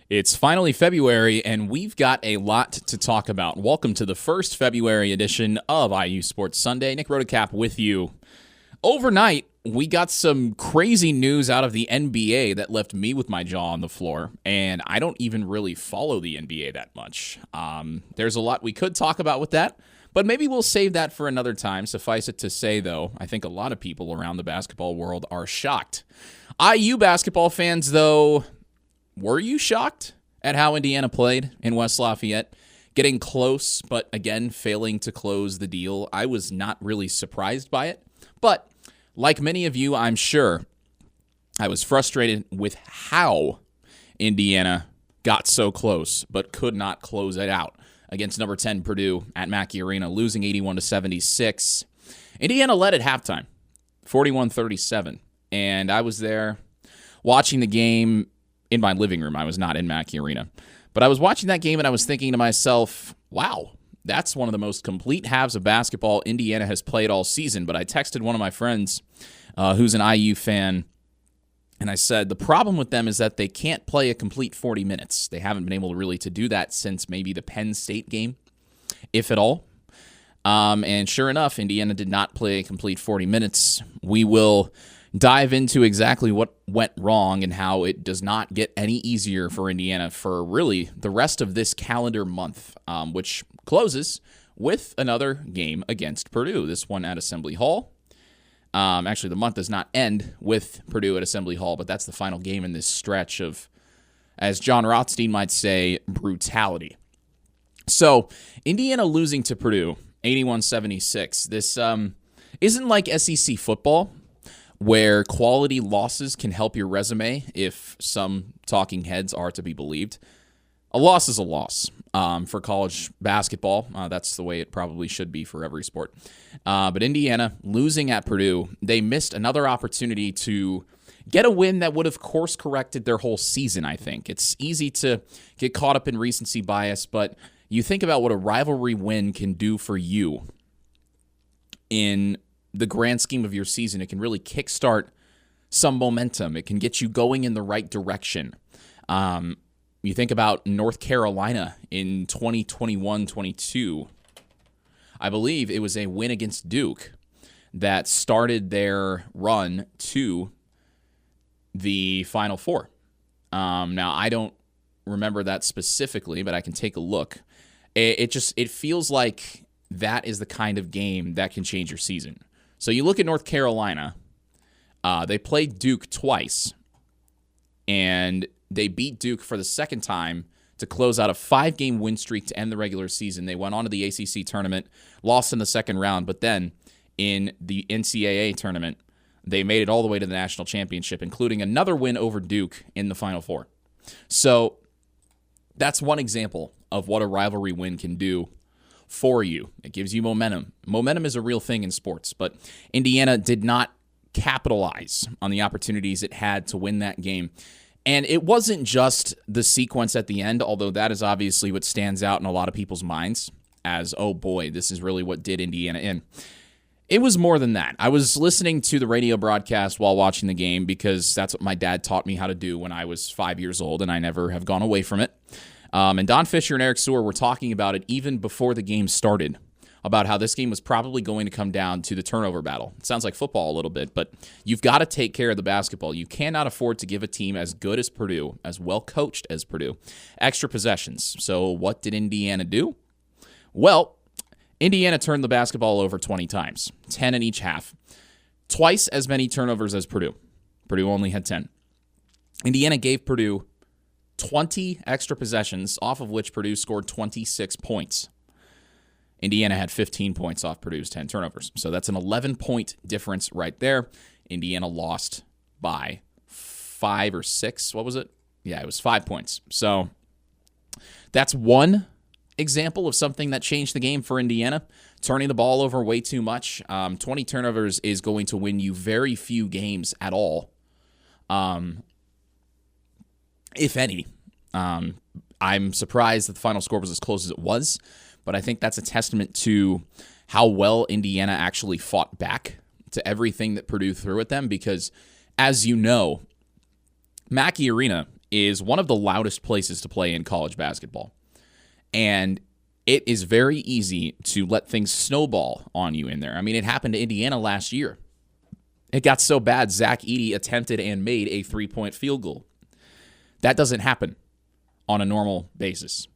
It's finally February, and we've got a lot to talk about. Welcome to the first February edition of IU Sports Sunday. Nick Rotocap with you. Overnight, we got some crazy news out of the NBA that left me with my jaw on the floor, and I don't even really follow the NBA that much. There's a lot we could talk about with that, but maybe we'll save that for another time. Suffice it to say, though, I think a lot of people around the basketball world are shocked. IU basketball fans, though, were you shocked at how Indiana played in West Lafayette? Getting close, but again, failing to close the deal. I was not really surprised by it. But like many of you, I'm sure, I was frustrated with how Indiana got so close, but could not close it out against number 10 Purdue at Mackey Arena, losing 81-76. Indiana led at halftime, 41-37. And I was there watching the game in my living room. I was not in Mackey Arena. But I was watching that game and I was thinking to myself, wow, that's one of the most complete halves of basketball Indiana has played all season. But I texted one of my friends who's an IU fan, and I said, the problem with them is that they can't play a complete 40 minutes. They haven't been able to really to do that since maybe the Penn State game, if at all. And sure enough, Indiana did not play a complete 40 minutes. We will dive into exactly what went wrong and how it does not get any easier for Indiana for really the rest of this calendar month, which closes with another game against Purdue, this one at Assembly Hall. Actually, the month does not end with Purdue at Assembly Hall, but that's the final game in this stretch of, as John Rothstein might say, brutality. So, Indiana losing to Purdue, 81-76. This isn't like SEC football, where quality losses can help your resume if some talking heads are to be believed. A loss is a loss for college basketball. That's the way it probably should be for every sport. But Indiana losing at Purdue, they missed another opportunity to get a win that would have course-corrected their whole season, I think. It's easy to get caught up in recency bias, but you think about what a rivalry win can do for you in the grand scheme of your season. It can really kickstart some momentum. It can get you going in the right direction. You think about North Carolina in 2021-22. I believe it was a win against Duke that started their run to the Final Four. Now, I don't remember that specifically, but I can take a look. It feels like that is the kind of game that can change your season. So you look at North Carolina, they played Duke twice, and they beat Duke for the second time to close out a 5-game win streak to end the regular season. They went on to the ACC tournament, lost in the second round, but then in the NCAA tournament, they made it all the way to the national championship, including another win over Duke in the Final Four. So that's one example of what a rivalry win can do for you. It gives you momentum. Momentum is a real thing in sports, but Indiana did not capitalize on the opportunities it had to win that game. And it wasn't just the sequence at the end, although that is obviously what stands out in a lot of people's minds as, oh boy, this is really what did Indiana in. It was more than that. I was listening to the radio broadcast while watching the game because that's what my dad taught me how to do when I was 5 years old, and I never have gone away from it. And Don Fisher and Eric Sewer were talking about it even before the game started, about how this game was probably going to come down to the turnover battle. It sounds like football a little bit, but you've got to take care of the basketball. You cannot afford to give a team as good as Purdue, as well coached as Purdue, extra possessions. So what did Indiana do? Well, Indiana turned the basketball over 20 times, 10 in each half. Twice as many turnovers as Purdue. Purdue only had 10. Indiana gave Purdue 20 extra possessions, off of which Purdue scored 26 points. Indiana had 15 points off Purdue's 10 turnovers. So that's an 11-point difference right there. Indiana lost by 5 or 6. What was it? Yeah, it was 5 points. So that's one example of something that changed the game for Indiana. Turning the ball over way too much. 20 turnovers is going to win you very few games at all. If any. I'm surprised that the final score was as close as it was, but I think that's a testament to how well Indiana actually fought back to everything that Purdue threw at them because, as you know, Mackey Arena is one of the loudest places to play in college basketball. And it is very easy to let things snowball on you in there. I mean, it happened to Indiana last year. It got so bad, Zach Edey attempted and made a 3-point field goal. That doesn't happen on a normal basis.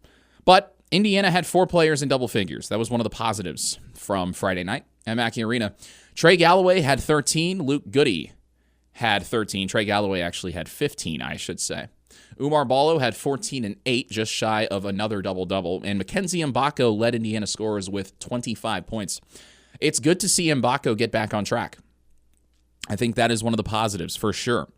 But Indiana had 4 players in double figures. That was one of the positives from Friday night at Mackey Arena. Trey Galloway had 13. Luke Goody had 13. Trey Galloway actually had 15, I should say. Oumar Ballo had 14 and 8, just shy of another double-double. And Mackenzie Mbako led Indiana scorers with 25 points. It's good to see Mbako get back on track. I think that is one of the positives for sure.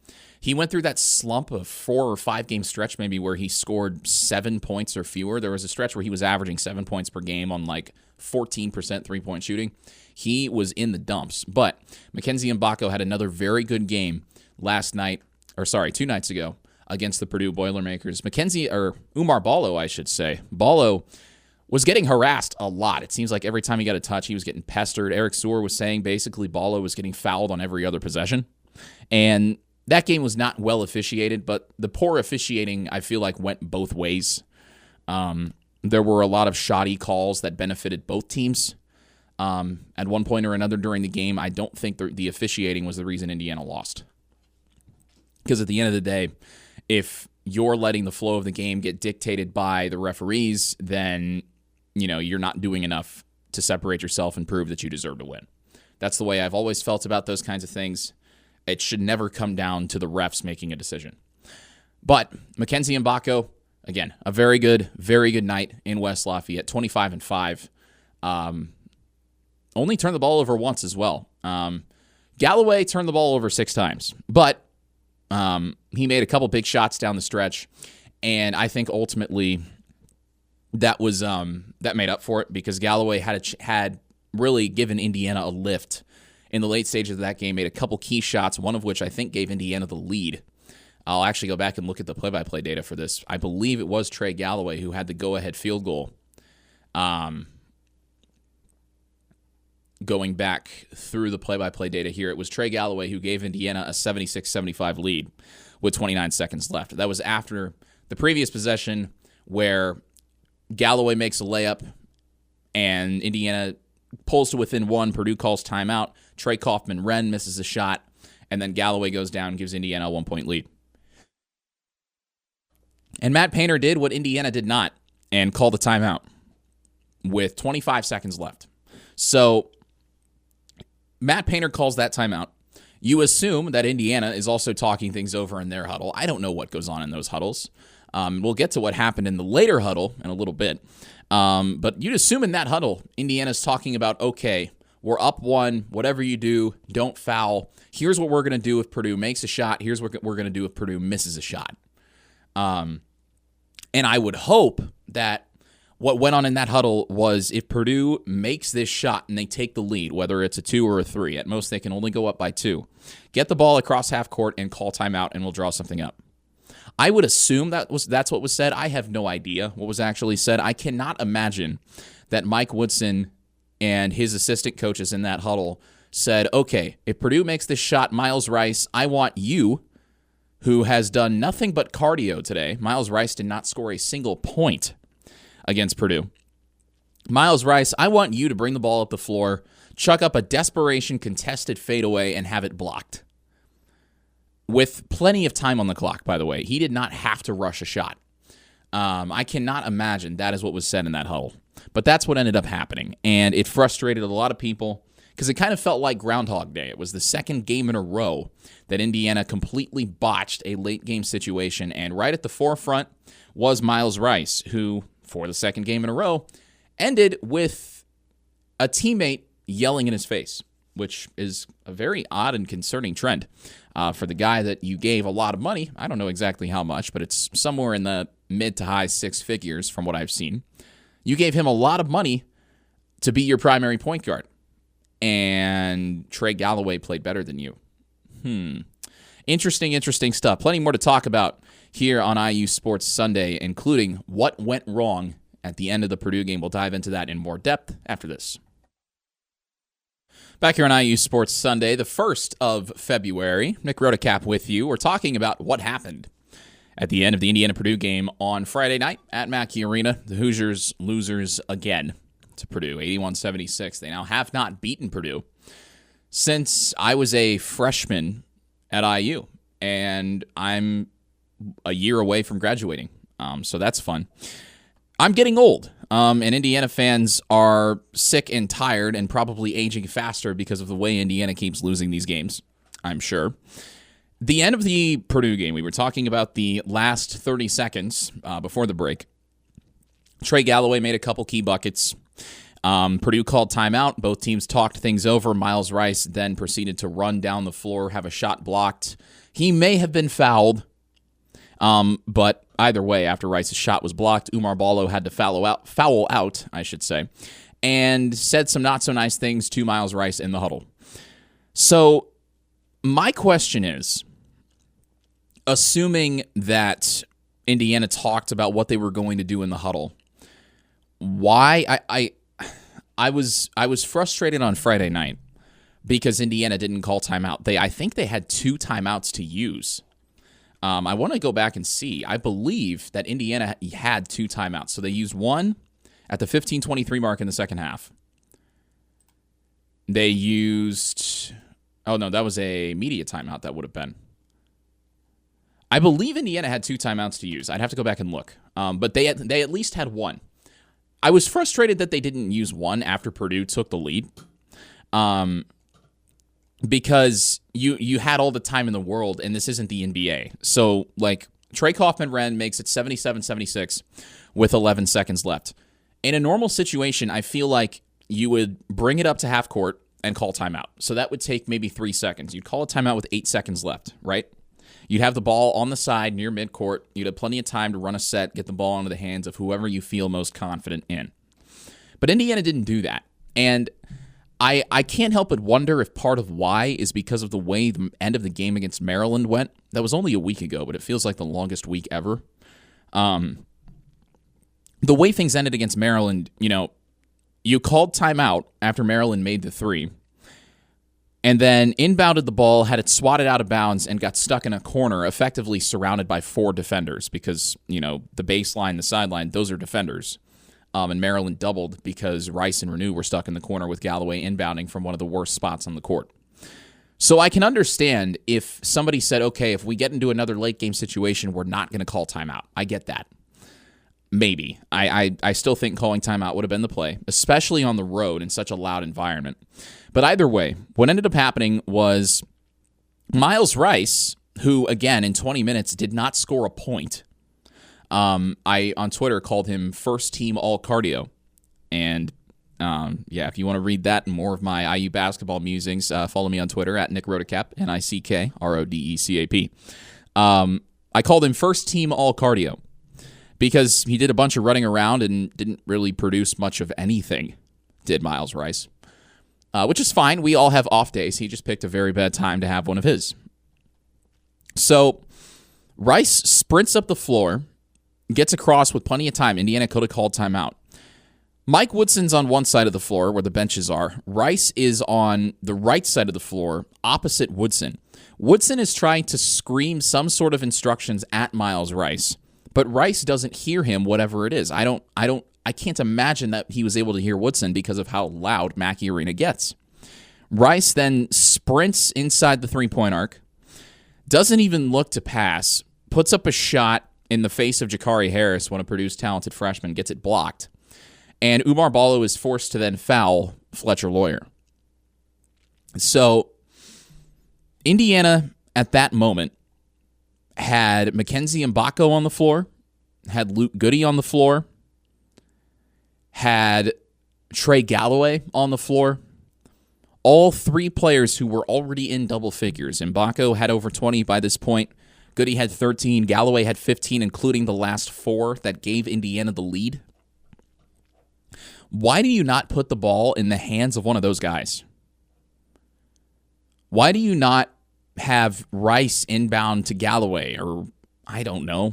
He went through that slump of 4 or 5 game stretch maybe where he scored 7 points or fewer. There was a stretch where he was averaging 7 points per game on like 14% three-point shooting. He was in the dumps. But Mackenzie Mbako had another very good game 2 nights ago against the Purdue Boilermakers. Oumar Ballo, I should say. Ballo was getting harassed a lot. It seems like every time he got a touch, he was getting pestered. Eric Sewer was saying basically Ballo was getting fouled on every other possession. And that game was not well officiated, but the poor officiating, I feel like, went both ways. There were a lot of shoddy calls that benefited both teams. At one point or another during the game, I don't think the officiating was the reason Indiana lost. Because at the end of the day, if you're letting the flow of the game get dictated by the referees, then you're not doing enough to separate yourself and prove that you deserve to win. That's the way I've always felt about those kinds of things. It should never come down to the refs making a decision. But Mackenzie Mbako, again, a very good night in West Lafayette, 25 and 5. Only turned the ball over once as well. Galloway turned the ball over 6 times, but he made a couple big shots down the stretch, and I think ultimately that was that made up for it because Galloway had really given Indiana a lift in the late stages of that game, made a couple key shots, one of which I think gave Indiana the lead. I'll actually go back and look at the play-by-play data for this. I believe it was Trey Galloway who had the go-ahead field goal. Going back through the play-by-play data here, it was Trey Galloway who gave Indiana a 76-75 lead with 29 seconds left. That was after the previous possession where Galloway makes a layup and Indiana pulls to within 1. Purdue calls timeout. Trey Kaufman-Renn misses a shot, and then Galloway goes down and gives Indiana a 1-point lead. And Matt Painter did what Indiana did not and called a timeout with 25 seconds left. So Matt Painter calls that timeout. You assume that Indiana is also talking things over in their huddle. I don't know what goes on in those huddles. We'll get to what happened in the later huddle in a little bit. But you'd assume in that huddle, Indiana's talking about, okay, we're up 1. Whatever you do, don't foul. Here's what we're going to do if Purdue makes a shot. Here's what we're going to do if Purdue misses a shot. And I would hope that what went on in that huddle was if Purdue makes this shot and they take the lead, whether it's a 2 or a 3, at most they can only go up by 2, get the ball across half court and call timeout and we'll draw something up. I would assume that's what was said. I have no idea what was actually said. I cannot imagine that Mike Woodson and his assistant coaches in that huddle said, okay, if Purdue makes this shot, Miles Rice, I want you, who has done nothing but cardio today. Miles Rice did not score a single point against Purdue. Miles Rice, I want you to bring the ball up the floor, chuck up a desperation contested fadeaway, and have it blocked. With plenty of time on the clock, by the way. He did not have to rush a shot. I cannot imagine that is what was said in that huddle. But that's what ended up happening, and it frustrated a lot of people because it kind of felt like Groundhog Day. It was the second game in a row that Indiana completely botched a late-game situation, and right at the forefront was Miles Rice, who, for the second game in a row, ended with a teammate yelling in his face, which is a very odd and concerning trend for the guy that you gave a lot of money. I don't know exactly how much, but it's somewhere in the mid to high 6 figures from what I've seen. You gave him a lot of money to be your primary point guard, and Trey Galloway played better than you. Interesting stuff. Plenty more to talk about here on IU Sports Sunday, including what went wrong at the end of the Purdue game. We'll dive into that in more depth after this. Back here on IU Sports Sunday, the 1st of February. Nick Rotacap with you. We're talking about what happened At the end of the Indiana-Purdue game on Friday night at Mackey Arena, the Hoosiers losers again to Purdue, 81-76. They now have not beaten Purdue since I was a freshman at IU, and I'm a year away from graduating, so that's fun. I'm getting old, and Indiana fans are sick and tired and probably aging faster because of the way Indiana keeps losing these games, I'm sure. The end of the Purdue game, we were talking about the last 30 seconds before the break. Trey Galloway made a couple key buckets. Purdue called timeout. Both teams talked things over. Miles Rice then proceeded to run down the floor, have a shot blocked. He may have been fouled, but either way, after Rice's shot was blocked, Oumar Ballo had to foul out, and said some not so nice things to Miles Rice in the huddle. So my question is, assuming that Indiana talked about what they were going to do in the huddle, why I was frustrated on Friday night because Indiana didn't call timeout. I think they had 2 timeouts to use. I want to go back and see. I believe that Indiana had 2 timeouts. So they used one at the 15:23 mark in the second half. They used... Oh, no, that was a media timeout that would have been. I believe Indiana had 2 timeouts to use. I'd have to go back and look. But they at least had one. I was frustrated that they didn't use one after Purdue took the lead. Because you had all the time in the world, and this isn't the NBA. So, like, Trey Kaufman-Renn makes it 77-76 with 11 seconds left. In a normal situation, I feel like you would bring it up to half court and call timeout. So that would take maybe 3 seconds. You'd call a timeout with 8 seconds left, right? You'd have the ball on the side near midcourt. You'd have plenty of time to run a set, get the ball into the hands of whoever you feel most confident in. But Indiana didn't do that. And I can't help but wonder if part of why is because of the way the end of the game against Maryland went. That was only a week ago, but it feels like the longest week ever. The way things ended against Maryland, you called timeout after Maryland made the 3, and then inbounded the ball, had it swatted out of bounds, and got stuck in a corner, effectively surrounded by 4 defenders because, the baseline, the sideline, those are defenders. And Maryland doubled because Rice and Reneau were stuck in the corner with Galloway inbounding from one of the worst spots on the court. So I can understand if somebody said, okay, if we get into another late game situation, we're not going to call timeout. I get that. Maybe. I still think calling timeout would have been the play, especially on the road in such a loud environment. But either way, what ended up happening was Miles who, again, in 20 minutes did not score a point. I, on Twitter, called him first team all cardio. And, if you want to read that and more of my IU basketball musings, follow me on Twitter at Nick Rodecap, NickRodecap. I called him first team all cardio because he did a bunch of running around and didn't really produce much of anything, did Miles Rice. Which is fine. We all have off days. He just picked a very bad time to have one of his. So Rice sprints up the floor, gets across with plenty of time. Indiana could have called timeout. Mike Woodson's on one side of the floor where the benches are. Rice is on the right side of the floor opposite Woodson. Woodson is trying to scream some sort of instructions at Miles Rice, but Rice doesn't hear him, whatever it is. I can't imagine that he was able to hear Woodson because of how loud Mackey Arena gets. Rice then sprints inside the three-point arc, doesn't even look to pass, puts up a shot in the face of Jakari Harris, one of Purdue's talented freshmen, gets it blocked. And Oumar Ballo is forced to then foul Fletcher Loyer. So Indiana, at that moment, had Mackenzie Mbako on the floor, had Luke Goody on the floor, had Trey Galloway on the floor. All 3 players who were already in double figures. Mbako had over 20 by this point. Goody had 13. Galloway had 15, including the last 4 that gave Indiana the lead. Why do you not put the ball in the hands of one of those guys? Why do you not have Rice inbound to Galloway or, I don't know,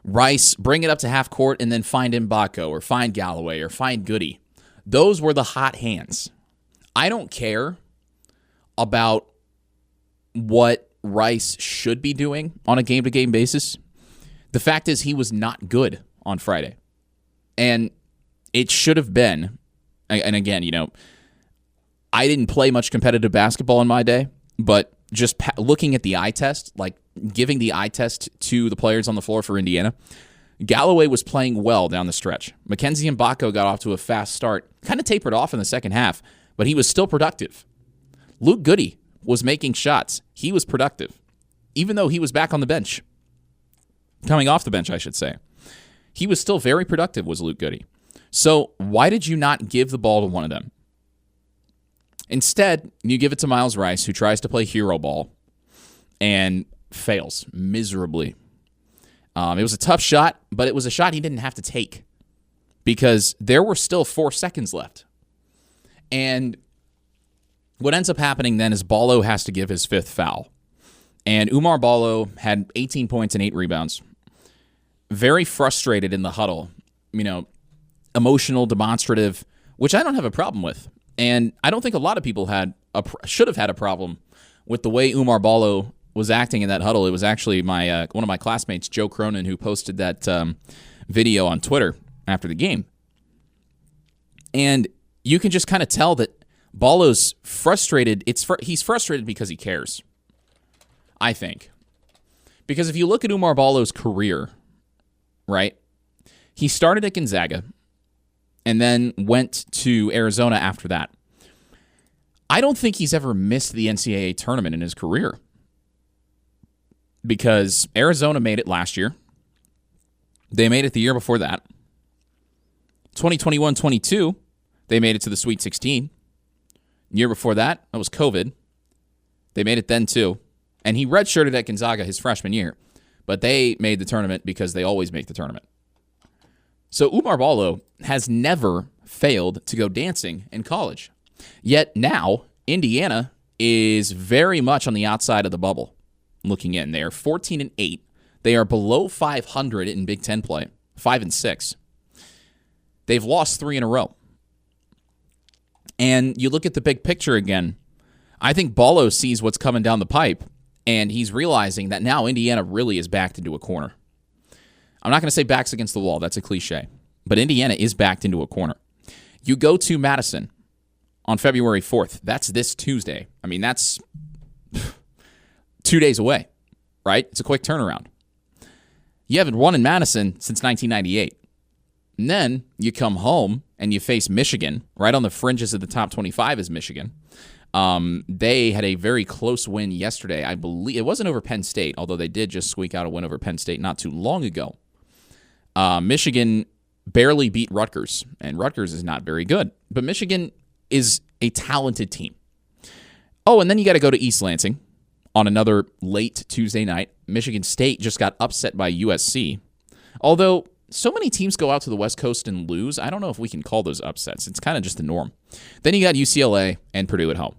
Rice bring it up to half court and then find Mbako or find Galloway or find Goody? Those were the hot hands. I don't care about what Rice should be doing on a game-to-game basis. The fact is he was not good on Friday. And it should have been, and again, I didn't play much competitive basketball in my day, but just looking at the eye test, like giving the eye test to the players on the floor for Indiana, Galloway was playing well down the stretch. Mackenzie Mbako got off to a fast start, kind of tapered off in the second half, but he was still productive. Luke Goody was making shots. He was productive, even though he was back on the bench. Coming off the bench, I should say. He was still very productive, was Luke Goody. So why did you not give the ball to one of them? Instead, you give it to Miles Rice, who tries to play hero ball and fails miserably. It was a tough shot, but it was a shot he didn't have to take because there were still 4 seconds left. And what ends up happening then is Ballo has to give his 5th foul. And Oumar Ballo had 18 points and 8 rebounds. Very frustrated in the huddle, emotional, demonstrative, which I don't have a problem with. And I don't think a lot of people should have had a problem with the way Oumar Ballo was acting in that huddle. It was actually one of my classmates, Joe Cronin, who posted that video on Twitter after the game. And you can just kind of tell that Ballo's frustrated. He's frustrated because he cares, I think. Because if you look at Oumar Ballo's career, right, he started at Gonzaga and then went to Arizona after that. I don't think he's ever missed the NCAA tournament in his career because Arizona made it last year. They made it the year before that. 2021-22, they made it to the Sweet 16. Year before that was COVID. They made it then too. And he redshirted at Gonzaga his freshman year. But they made the tournament because they always make the tournament. So Oumar Ballo has never failed to go dancing in college. Yet now, Indiana is very much on the outside of the bubble looking in. They are 14-8. They are below 500 in Big Ten play, 5-6. They've lost 3 in a row. And you look at the big picture again, I think Ballo sees what's coming down the pipe, and he's realizing that now Indiana really is backed into a corner. I'm not going to say backs against the wall. That's a cliche. But Indiana is backed into a corner. You go to Madison on February 4th. That's this Tuesday. I mean, that's 2 days away, right? It's a quick turnaround. You haven't won in Madison since 1998. And then you come home and you face Michigan. Right on the fringes of the top 25 is Michigan. They had a very close win yesterday. I believe it wasn't over Penn State, although they did just squeak out a win over Penn State not too long ago. Michigan barely beat Rutgers, and Rutgers is not very good. But Michigan is a talented team. Oh, and then you got to go to East Lansing on another late Tuesday night. Michigan State just got upset by USC. Although so many teams go out to the West Coast and lose, I don't know if we can call those upsets. It's kind of just the norm. Then you got UCLA and Purdue at home.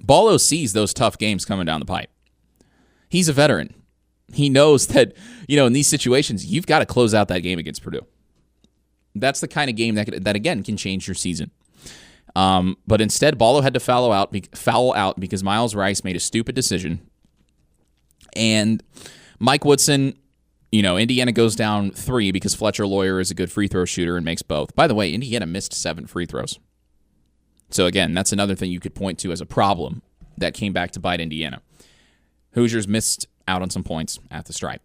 Ballo sees those tough games coming down the pipe. He's a veteran. He knows that, in these situations, you've got to close out that game against Purdue. That's the kind of game that again, can change your season. But instead, Ballo had to foul out because Miles Rice made a stupid decision. And Mike Woodson, Indiana goes down 3 because Fletcher Lawyer is a good free throw shooter and makes both. By the way, Indiana missed 7 free throws. So again, that's another thing you could point to as a problem that came back to bite Indiana. Hoosiers missed out on some points at the stripe.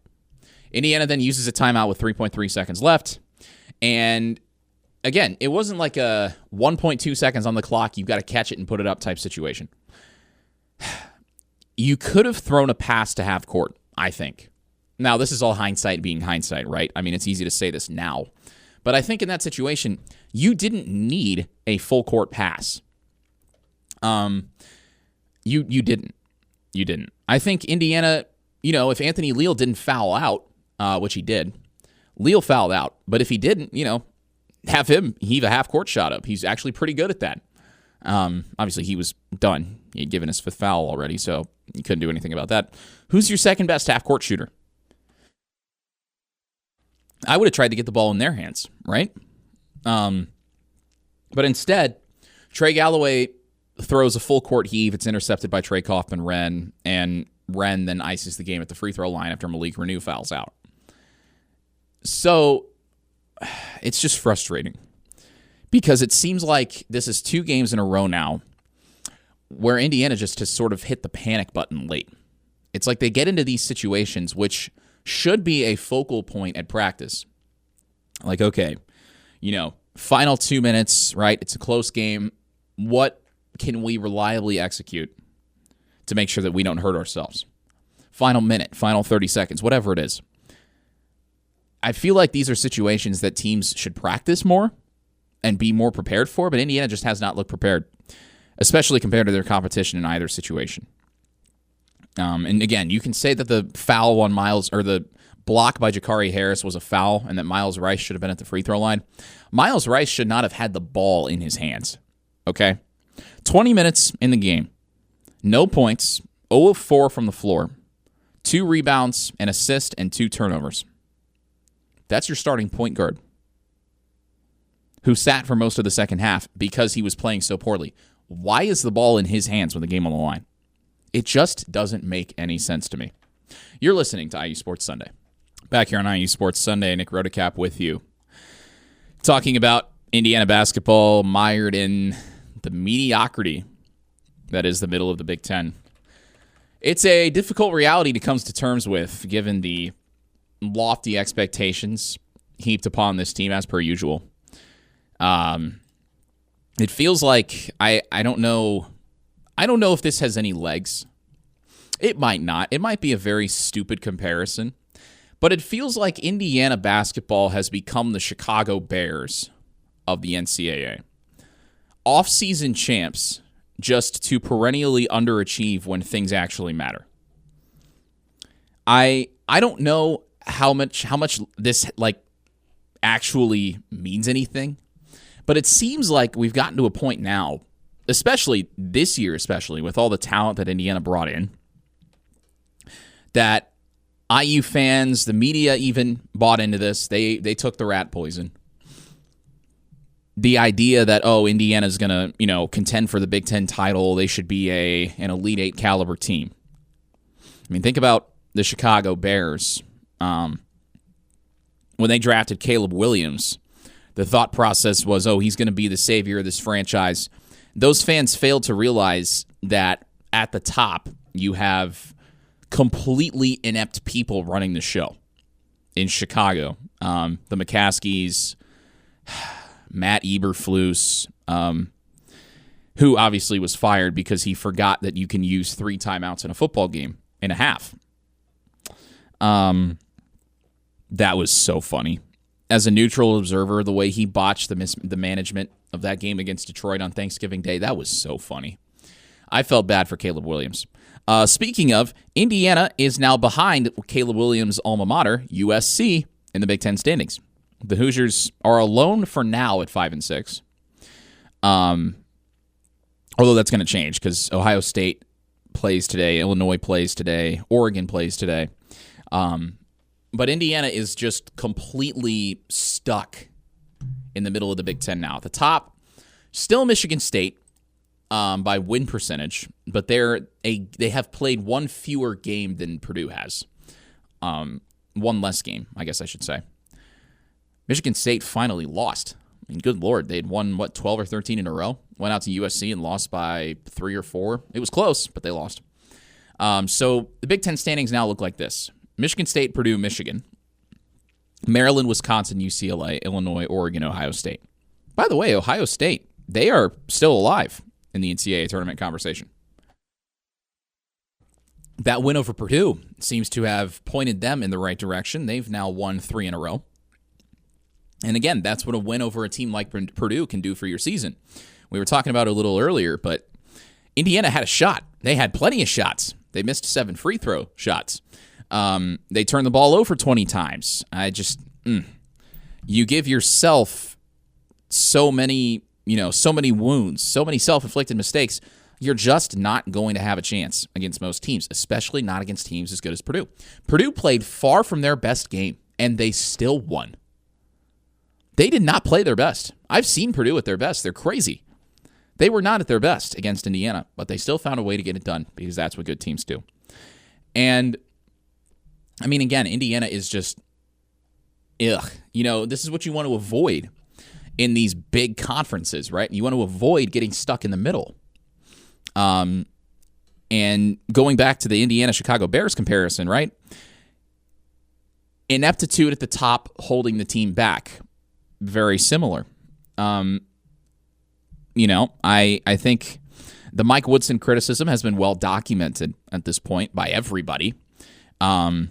Indiana then uses a timeout with 3.3 seconds left. And again, it wasn't like a 1.2 seconds on the clock, you've got to catch it and put it up type situation. You could have thrown a pass to half court, I think. Now, this is all hindsight being hindsight, right? I mean, it's easy to say this now. But I think in that situation, you didn't need a full court pass. You didn't. You didn't. I think Indiana, if Anthony Leal didn't foul out, which he did, Leal fouled out. But if he didn't, have him heave a half-court shot up. He's actually pretty good at that. Obviously, he was done. He had given his 5th foul already, so you couldn't do anything about that. Who's your second-best half-court shooter? I would have tried to get the ball in their hands, right? But instead, Trey Galloway throws a full-court heave. It's intercepted by Trey Kaufman-Renn, and Renn then ices the game at the free throw line after Malik Renew fouls out. So it's just frustrating because it seems like this is 2 games in a row now where Indiana just has sort of hit the panic button late. It's like they get into these situations, which should be a focal point at practice. Like, okay, final 2 minutes, right? It's a close game. What can we reliably execute to make sure that we don't hurt ourselves? Final minute, final 30 seconds, whatever it is. I feel like these are situations that teams should practice more and be more prepared for, but Indiana just has not looked prepared, especially compared to their competition in either situation. And again, you can say that the foul on Miles, or the block by Jakari Harris was a foul, and that Miles Rice should have been at the free throw line. Miles Rice should not have had the ball in his hands. Okay? 20 minutes in the game. No points. 0 of 4 from the floor. 2 rebounds, an assist, and 2 turnovers. That's your starting point guard, who sat for most of the second half because he was playing so poorly. Why is the ball in his hands with the game on the line? It just doesn't make any sense to me. You're listening to IU Sports Sunday. Back here on IU Sports Sunday, Nick Rodecap with you. Talking about Indiana basketball mired in the mediocrity that is the middle of the Big Ten. It's a difficult reality to come to terms with, given the lofty expectations heaped upon this team as per usual. It feels like I don't know if this has any legs. It might not. It might be a very stupid comparison, but it feels like Indiana basketball has become the Chicago Bears of the NCAA. Off-season champs, just to perennially underachieve when things actually matter. I don't know how much this actually means anything, but it seems like we've gotten to a point now, especially this year, with all the talent that Indiana brought in, that IU fans, the media even bought into this. They took the rat poison. The idea that, Indiana's going to, contend for the Big Ten title, they should be an Elite Eight caliber team. I mean, think about the Chicago Bears. When they drafted Caleb Williams, the thought process was, he's going to be the savior of this franchise. Those fans failed to realize that at the top, you have completely inept people running the show in Chicago. The McCaskies, Matt Eberflus, who obviously was fired because he forgot that you can use 3 timeouts in a football game in a half. That was so funny. As a neutral observer, the way he botched the management of that game against Detroit on Thanksgiving Day, that was so funny. I felt bad for Caleb Williams. Speaking of, Indiana is now behind Caleb Williams' alma mater, USC, in the Big Ten standings. The Hoosiers are alone for now at 5-6. Although that's going to change because Ohio State plays today, Illinois plays today, Oregon plays today. But Indiana is just completely stuck in the middle of the Big Ten now. At the top, still Michigan State by win percentage, but they have played 1 fewer game than Purdue has. 1 less game, I guess I should say. Michigan State finally lost. I mean, good Lord, they'd won, 12 or 13 in a row? Went out to USC and lost by 3 or 4. It was close, but they lost. So the Big Ten standings now look like this. Michigan State, Purdue, Michigan. Maryland, Wisconsin, UCLA, Illinois, Oregon, Ohio State. By the way, Ohio State, they are still alive in the NCAA tournament conversation. That win over Purdue seems to have pointed them in the right direction. They've now won 3 in a row. And again, that's what a win over a team like Purdue can do for your season. We were talking about it a little earlier, but Indiana had a shot. They had plenty of shots. They missed 7 free throw shots. They turned the ball over 20 times. You give yourself so many wounds, so many self-inflicted mistakes, you're just not going to have a chance against most teams, especially not against teams as good as Purdue. Purdue played far from their best game, and they still won. They did not play their best. I've seen Purdue at their best. They're crazy. They were not at their best against Indiana, but they still found a way to get it done because that's what good teams do. And, I mean, again, Indiana is just This is what you want to avoid in these big conferences, right? You want to avoid getting stuck in the middle. And going back to the Indiana-Chicago Bears comparison, right? Ineptitude at the top, holding the team back. Very similar. I think the Mike Woodson criticism has been well documented at this point by everybody. I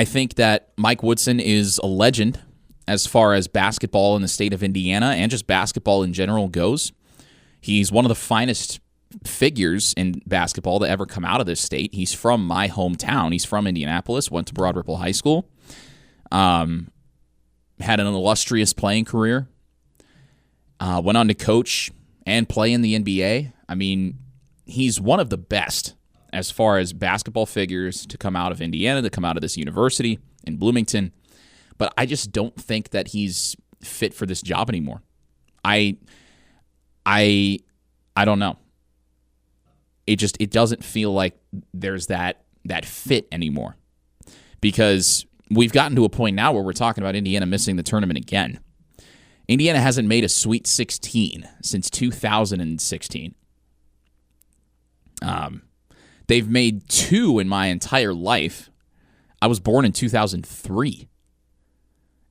think that Mike Woodson is a legend as far as basketball in the state of Indiana and just basketball in general goes. He's one of the finest figures in basketball to ever come out of this state. He's from my hometown. He's from Indianapolis, went to Broad Ripple High School, had an illustrious playing career, went on to coach and play in the NBA. I mean, he's one of the best as far as basketball figures to come out of Indiana, to come out of this university in Bloomington. But I just don't think that he's fit for this job anymore. I don't know. It doesn't feel like there's that fit anymore, because we've gotten to a point now where we're talking about Indiana missing the tournament again. Indiana hasn't made a Sweet 16 since 2016. They've made 2 in my entire life. I was born in 2003,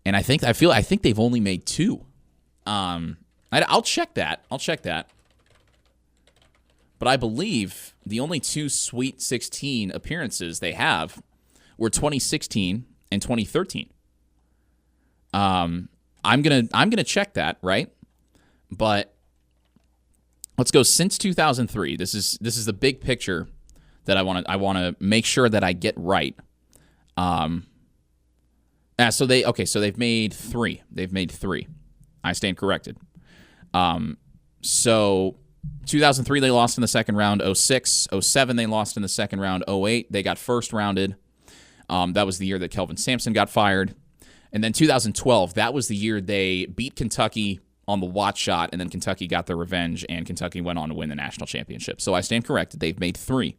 and I think they've only made 2. I'll check that. But I believe the only 2 Sweet 16 appearances they have were 2016 and 2013. I'm gonna check that, right? But let's go since 2003. This is the big picture that I want to make sure that I get right. So they've made 3. They've made 3. I stand corrected. So 2003 they lost in the second round. 06, 07 they lost in the second round. 08 they got first rounded. That was the year that Kelvin Sampson got fired. And then 2012, that was the year they beat Kentucky on the watch shot, and then Kentucky got their revenge, and Kentucky went on to win the national championship. So I stand corrected. They've made 3.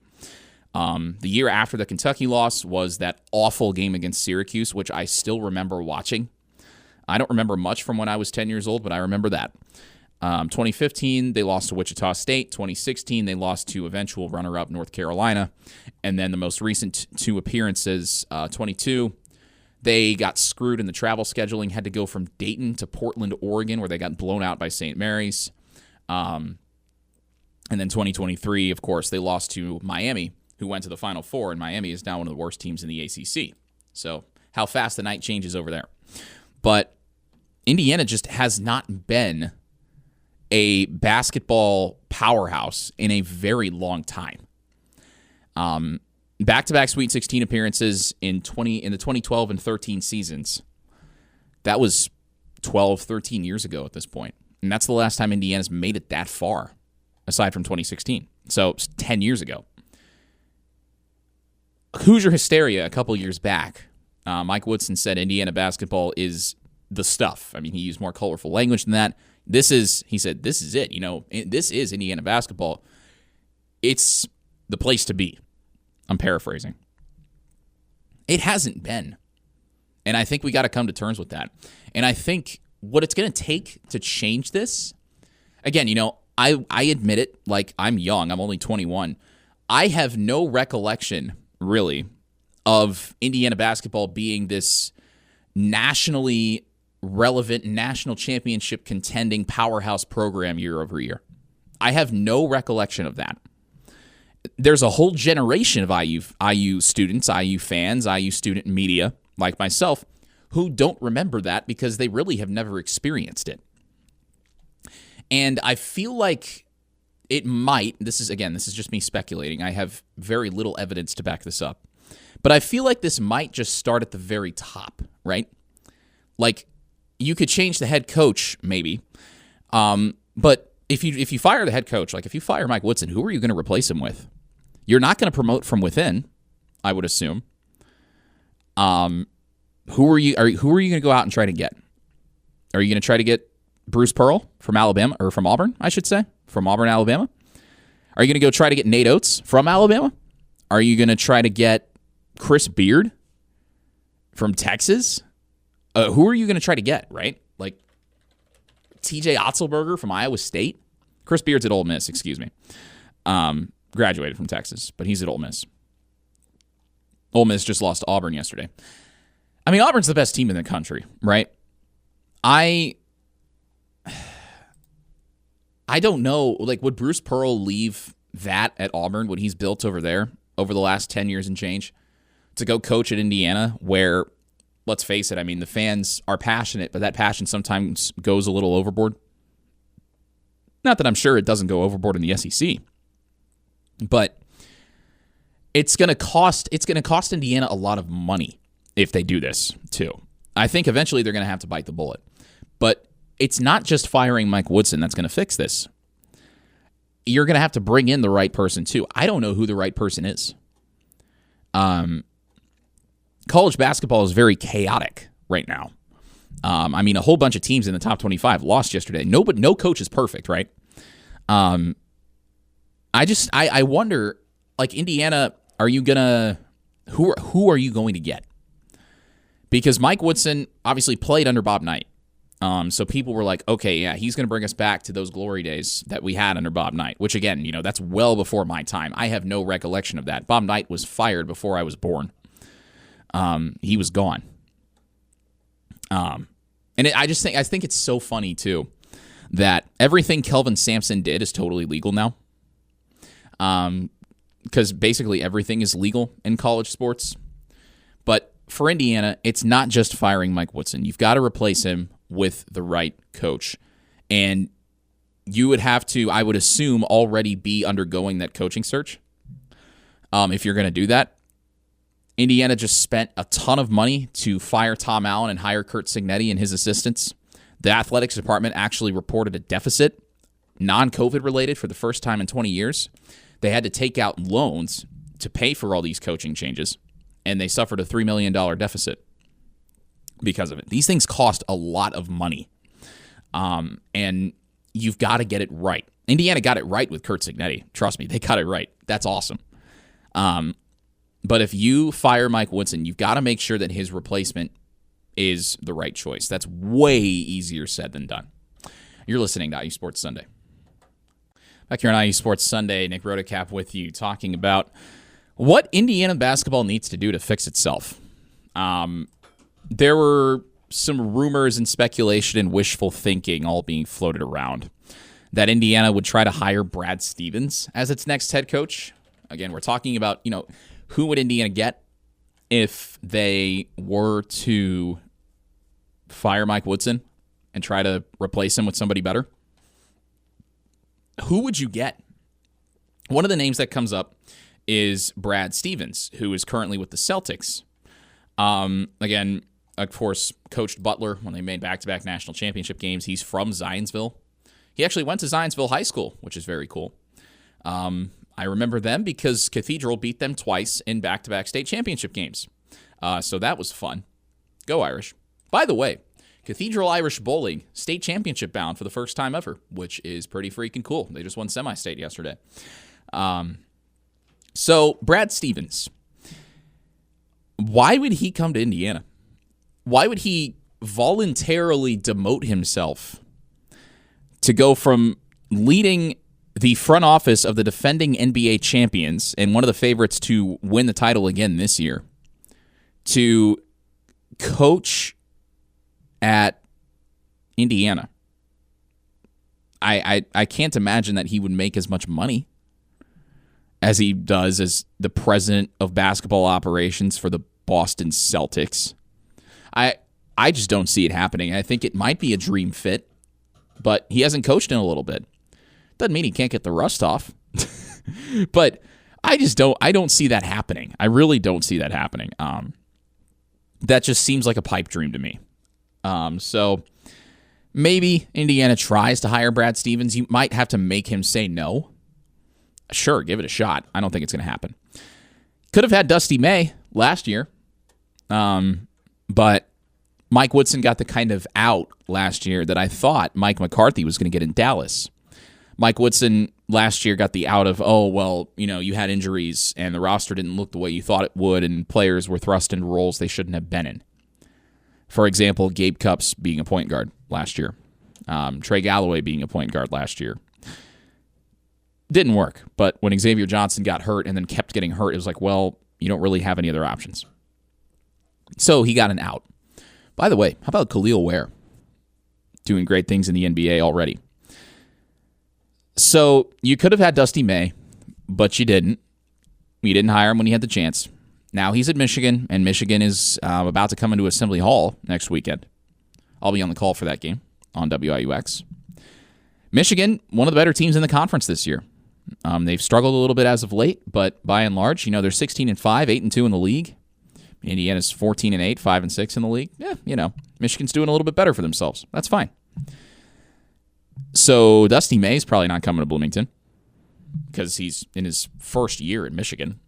The year after the Kentucky loss was that awful game against Syracuse, which I still remember watching. I don't remember much from when I was 10 years old, but I remember that. 2015, they lost to Wichita State. 2016, they lost to eventual runner-up North Carolina. And then the most recent 2 appearances, 22, they got screwed in the travel scheduling, had to go from Dayton to Portland, Oregon, where they got blown out by St. Mary's. And then 2023, of course, they lost to Miami, who went to the Final Four, and Miami is now one of the worst teams in the ACC. So how fast the night changes over there. But Indiana just has not been a basketball powerhouse in a very long time. Back-to-back Sweet 16 appearances in the 2012 and 13 seasons. That was 12, 13 years ago at this point. And that's the last time Indiana's made it that far, aside from 2016. So it's 10 years ago. Hoosier hysteria a couple years back. Mike Woodson said Indiana basketball is the stuff. I mean, he used more colorful language than that. He said, this is it. This is Indiana basketball. It's the place to be. I'm paraphrasing. It hasn't been. And I think we got to come to terms with that. And I think what it's going to take to change this, again, I admit it, like, I'm young. I'm only 21. I have no recollection, really, of Indiana basketball being this nationally relevant, national championship contending powerhouse program year over year. I have no recollection of that. There's a whole generation of IU students, IU fans, IU student media, like myself, who don't remember that because they really have never experienced it. And I feel like it might, this is just me speculating. I have very little evidence to back this up. But I feel like this might just start at the very top, right? Like, you could change the head coach, maybe. But if you fire the head coach, like if you fire Mike Woodson, who are you going to replace him with? You're not going to promote from within, I would assume. Who are you going to go out and try to get? Are you going to try to get Bruce Pearl from Alabama, or from Auburn, I should say, from Auburn, Alabama? Are you going to go try to get Nate Oates from Alabama? Are you going to try to get Chris Beard from Texas? Who are you going to try to get, right? Like TJ Otzelberger from Iowa State? Chris Beard's at Ole Miss, excuse me. Graduated from Texas, but he's at Ole Miss. Ole Miss just lost to Auburn yesterday. I mean, Auburn's the best team in the country, right? I don't know, like, would Bruce Pearl leave that at Auburn, what he's built over there over the last 10 years and change, to go coach at Indiana, where, let's face it, I mean, the fans are passionate, but that passion sometimes goes a little overboard. Not that I'm sure it doesn't go overboard in the SEC, but it's going to cost Indiana a lot of money if they do this too. I think eventually they're going to have to bite the bullet. But it's not just firing Mike Woodson that's going to fix this. You're going to have to bring in the right person too. I don't know who the right person is. College basketball is very chaotic right now. I mean, a whole bunch of teams in the top 25 lost yesterday. No coach is perfect, right? I wonder, like, Indiana, are you gonna who are you going to get? Because Mike Woodson obviously played under Bob Knight. So people were like, okay, yeah, he's going to bring us back to those glory days that we had under Bob Knight, which, again, that's well before my time. I have no recollection of that. Bob Knight was fired before I was born. He was gone. I think it's so funny, too, that everything Kelvin Sampson did is totally legal now. Because basically everything is legal in college sports. But for Indiana, it's not just firing Mike Woodson. You've got to replace him with the right coach. And you would have to, I would assume, already be undergoing that coaching search. If you're going to do that. Indiana just spent a ton of money to fire Tom Allen and hire Curt Cignetti and his assistants. The athletics department actually reported a deficit, non-COVID related, for the first time in 20 years. They had to take out loans to pay for all these coaching changes, and they suffered a $3 million deficit because of it. These things cost a lot of money, and you've got to get it right. Indiana got it right with Curt Cignetti. Trust me, they got it right. That's awesome. But if you fire Mike Woodson, you've got to make sure that his replacement is the right choice. That's way easier said than done. You're listening to IU Sports Sunday. Back here on IU Sports Sunday, Nick Rodecap with you, talking about what Indiana basketball needs to do to fix itself. There were some rumors and speculation and wishful thinking all being floated around that Indiana would try to hire Brad Stevens as its next head coach. Again, we're talking about, who would Indiana get if they were to fire Mike Woodson and try to replace him with somebody better? Who would you get? One of the names that comes up is Brad Stevens, who is currently with the Celtics. Again, of course, coached Butler when they made back-to-back national championship games. He's from Zionsville. He actually went to Zionsville High School, which is very cool. I remember them because Cathedral beat them twice in back-to-back state championship games. So that was fun. Go Irish. By the way, Cathedral Irish Bowling, state championship bound for the first time ever, which is pretty freaking cool. They just won semi-state yesterday. So Brad Stevens, why would he come to Indiana? Why would he voluntarily demote himself to go from leading the front office of the defending NBA champions and one of the favorites to win the title again this year to coach at Indiana? I can't imagine that he would make as much money as he does as the president of basketball operations for the Boston Celtics. I just don't see it happening. I think it might be a dream fit, but he hasn't coached in a little bit. Doesn't mean he can't get the rust off. But I don't see that happening. I really don't see that happening. That just seems like a pipe dream to me. So maybe Indiana tries to hire Brad Stevens. You might have to make him say no. Sure, give it a shot. I don't think it's going to happen. Could have had Dusty May last year. But Mike Woodson got the kind of out last year that I thought Mike McCarthy was going to get in Dallas. Mike Woodson last year got the out of, you had injuries and the roster didn't look the way you thought it would and players were thrust into roles they shouldn't have been in. For example, Gabe Cupps being a point guard last year. Trey Galloway being a point guard last year. Didn't work, but when Xavier Johnson got hurt and then kept getting hurt, it was like, well, you don't really have any other options. So he got an out. By the way, how about Khalil Ware? Doing great things in the NBA already. So you could have had Dusty May, but you didn't. You didn't hire him when you had the chance. Now he's at Michigan, and Michigan is about to come into Assembly Hall next weekend. I'll be on the call for that game on WIUX. Michigan, one of the better teams in the conference this year. They've struggled a little bit as of late, but by and large, they're 16-5, 8-2 in the league. Indiana's 14-8, 5-6 in the league. Yeah, Michigan's doing a little bit better for themselves. That's fine. So Dusty May's probably not coming to Bloomington because he's in his first year at Michigan.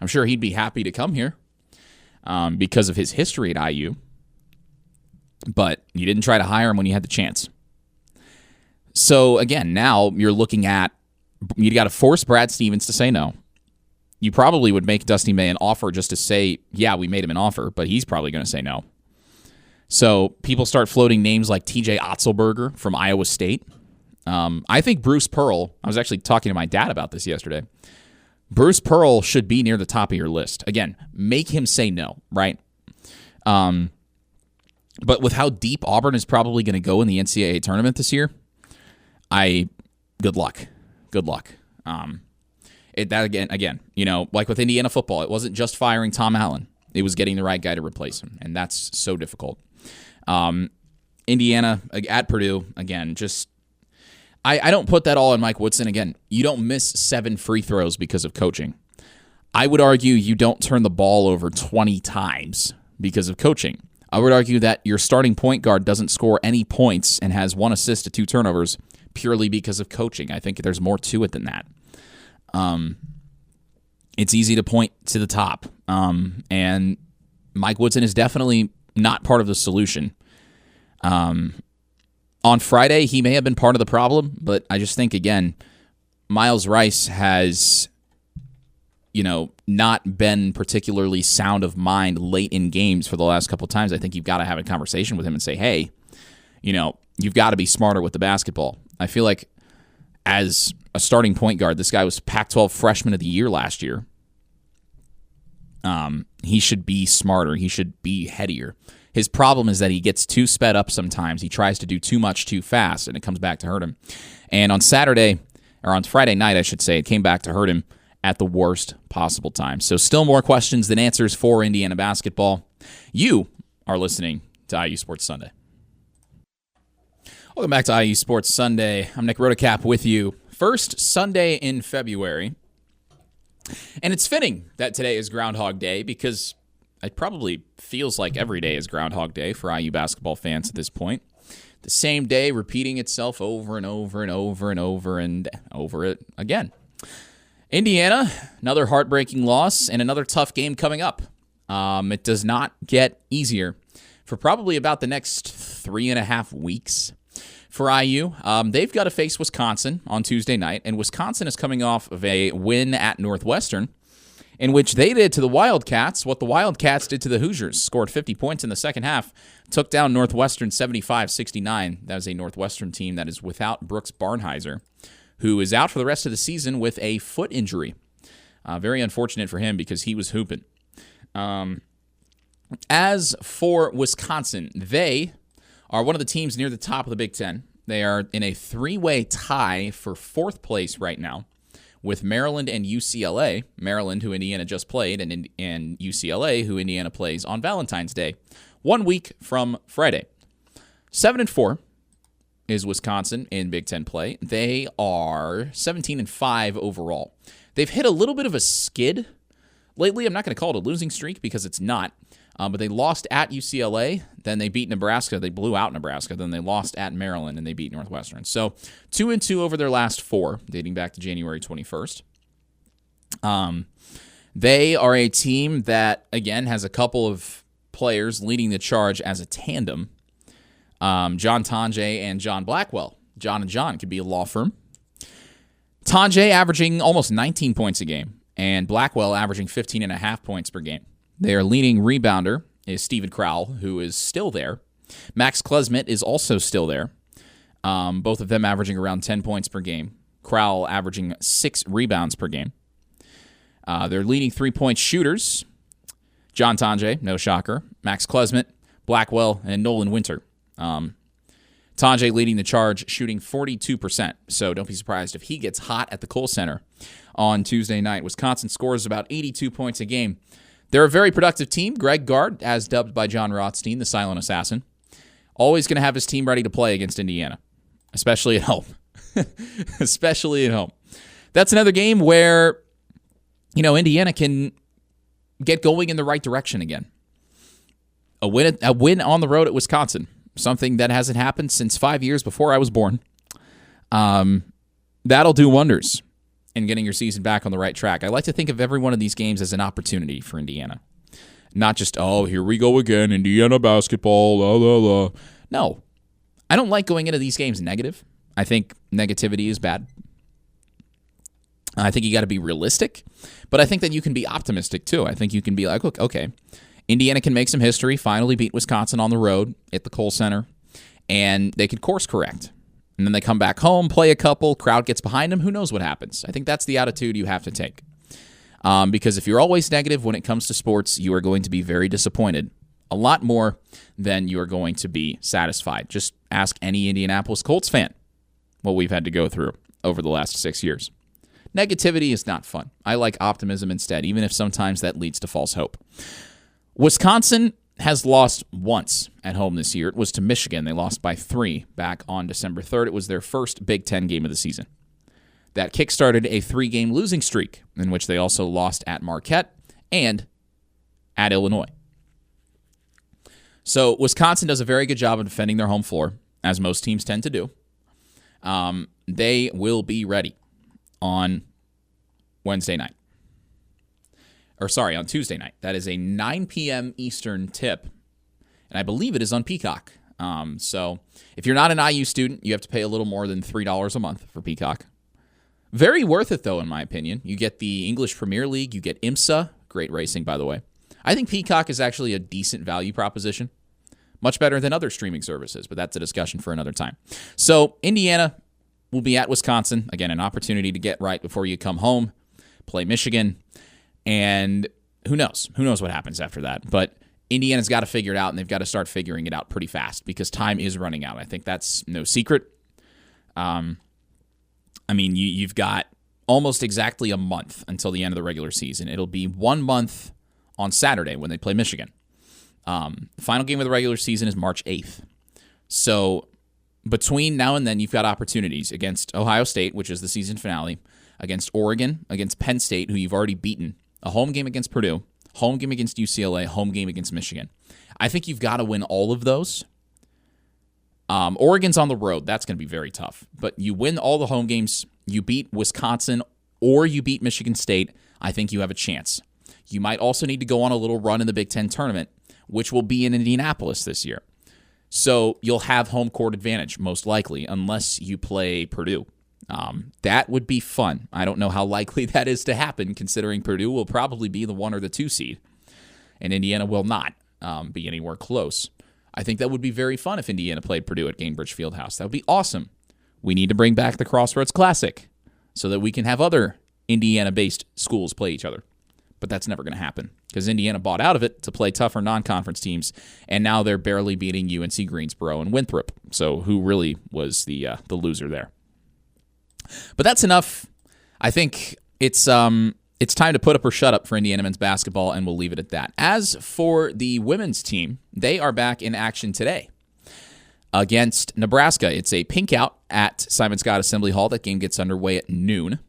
I'm sure he'd be happy to come here because of his history at IU. But you didn't try to hire him when you had the chance. So, again, now you're looking at, you got to force Brad Stevens to say no. You probably would make Dusty May an offer just to say, yeah, we made him an offer, but he's probably going to say no. So people start floating names like TJ Otzelberger from Iowa State. I think Bruce Pearl, I was actually talking to my dad about this yesterday. Bruce Pearl should be near the top of your list. Again, make him say no, right? But with how deep Auburn is probably going to go in the NCAA tournament this year, good luck. Again, like with Indiana football, it wasn't just firing Tom Allen. It was getting the right guy to replace him, and that's so difficult. Indiana at Purdue, again, I don't put that all on Mike Woodson. Again, you don't miss 7 free throws because of coaching. I would argue you don't turn the ball over 20 times because of coaching. I would argue that your starting point guard doesn't score any points and has 1 assist to 2 turnovers purely because of coaching. I think there's more to it than that. It's easy to point to the top, and Mike Woodson is definitely not part of the solution. On Friday, he may have been part of the problem, but I just think, again, Miles Rice has, not been particularly sound of mind late in games for the last couple of times. I think you've got to have a conversation with him and say, hey, you've got to be smarter with the basketball. I feel like as a starting point guard, this guy was Pac-12 Freshman of the Year last year. He should be smarter. He should be headier. His problem is that he gets too sped up sometimes. He tries to do too much too fast, and it comes back to hurt him. And on Friday night, I should say, it came back to hurt him at the worst possible time. So still more questions than answers for Indiana basketball. You are listening to IU Sports Sunday. Welcome back to IU Sports Sunday. I'm Nick Rotacap with you. First Sunday in February. And it's fitting that today is Groundhog Day because it probably feels like every day is Groundhog Day for IU basketball fans at this point. The same day repeating itself over and over and over and over and over it again. Indiana, another heartbreaking loss and another tough game coming up. It does not get easier for probably about the next 3.5 weeks for IU. They've got to face Wisconsin on Tuesday night, and Wisconsin is coming off of a win at Northwestern, in which they did to the Wildcats what the Wildcats did to the Hoosiers, scored 50 points in the second half, took down Northwestern 75-69. That is a Northwestern team that is without Brooks Barnhizer, who is out for the rest of the season with a foot injury. Very unfortunate for him because he was hooping. As for Wisconsin, they are one of the teams near the top of the Big Ten. They are in a 3-way tie for 4th place right now with Maryland and UCLA. Maryland, who Indiana just played, and UCLA, who Indiana plays on Valentine's Day, 1 week from Friday. 7-4 is Wisconsin in Big Ten play. They are 17-5 overall. They've hit a little bit of a skid lately. I'm not going to call it a losing streak because it's not. But they lost at UCLA, then they beat Nebraska. They blew out Nebraska. Then they lost at Maryland, and they beat Northwestern. So 2-2 over their last 4, dating back to January 21st. They are a team that, again, has a couple of players leading the charge as a tandem. John Tonje and John Blackwell. John and John could be a law firm. Tonje averaging almost 19 points a game, and Blackwell averaging 15.5 points per game. They are leading rebounder is Steven Crowell, who is still there. Max Klesmit is also still there. Both of them averaging around 10 points per game. Crowell averaging 6 rebounds per game. Their leading three-point shooters, John Tonje, no shocker, Max Klesmit, Blackwell, and Nolan Winter. Tonje leading the charge, shooting 42%, so don't be surprised if he gets hot at the Kohl Center on Tuesday night. Wisconsin scores about 82 points a game. They're a very productive team. Greg Gard, as dubbed by John Rothstein, the silent assassin, always going to have his team ready to play against Indiana, especially at home. Especially at home. That's another game where, Indiana can get going in the right direction again. A win on the road at Wisconsin, something that hasn't happened since 5 years before I was born. That'll do wonders in getting your season back on the right track. I like to think of every one of these games as an opportunity for Indiana. Not just, here we go again, Indiana basketball, la, la, la. No, I don't like going into these games negative. I think negativity is bad. I think you got to be realistic, but I think that you can be optimistic too. I think you can be like, look, okay, Indiana can make some history, finally beat Wisconsin on the road at the Kohl Center, and they could course correct. And then they come back home, play a couple, crowd gets behind them, who knows what happens. I think that's the attitude you have to take. Because if you're always negative when it comes to sports, you are going to be very disappointed. A lot more than you are going to be satisfied. Just ask any Indianapolis Colts fan what we've had to go through over the last 6 years. Negativity is not fun. I like optimism instead, even if sometimes that leads to false hope. Wisconsin has lost once at home this year. It was to Michigan. They lost by 3 back on December 3rd. It was their first Big Ten game of the season. That kickstarted a 3-game losing streak in which they also lost at Marquette and at Illinois. So Wisconsin does a very good job of defending their home floor, as most teams tend to do. They will be ready on Tuesday night. That is a 9 p.m. Eastern tip, and I believe it is on Peacock. So if you're not an IU student, you have to pay a little more than $3 a month for Peacock. Very worth it, though, in my opinion. You get the English Premier League. You get IMSA. Great racing, by the way. I think Peacock is actually a decent value proposition. Much better than other streaming services, but that's a discussion for another time. So Indiana will be at Wisconsin. Again, an opportunity to get right before you come home, play Michigan, and who knows? Who knows what happens after that? But Indiana's got to figure it out, and they've got to start figuring it out pretty fast because time is running out. I think that's no secret. You've got almost exactly a month until the end of the regular season. It'll be 1 month on Saturday when they play Michigan. The final game of the regular season is March 8th. So between now and then, you've got opportunities against Ohio State, which is the season finale, against Oregon, against Penn State, who you've already beaten, a home game against Purdue, home game against UCLA, home game against Michigan. I think you've got to win all of those. Oregon's on the road. That's going to be very tough. But you win all the home games, you beat Wisconsin, or you beat Michigan State, I think you have a chance. You might also need to go on a little run in the Big Ten tournament, which will be in Indianapolis this year. So you'll have home court advantage, most likely, unless you play Purdue. That would be fun. I don't know how likely that is to happen, considering Purdue will probably be the 1 or the 2 seed, and Indiana will not be anywhere close. I think that would be very fun if Indiana played Purdue at Gainbridge Fieldhouse. That would be awesome. We need to bring back the Crossroads Classic so that we can have other Indiana-based schools play each other. But that's never going to happen because Indiana bought out of it to play tougher non-conference teams, and now they're barely beating UNC Greensboro and Winthrop. So who really was the loser there? But that's enough. I think it's time to put up or shut up for Indiana men's basketball, and we'll leave it at that. As for the women's team, they are back in action today against Nebraska. It's a pink out at Simon Scott Assembly Hall. That game gets underway at noon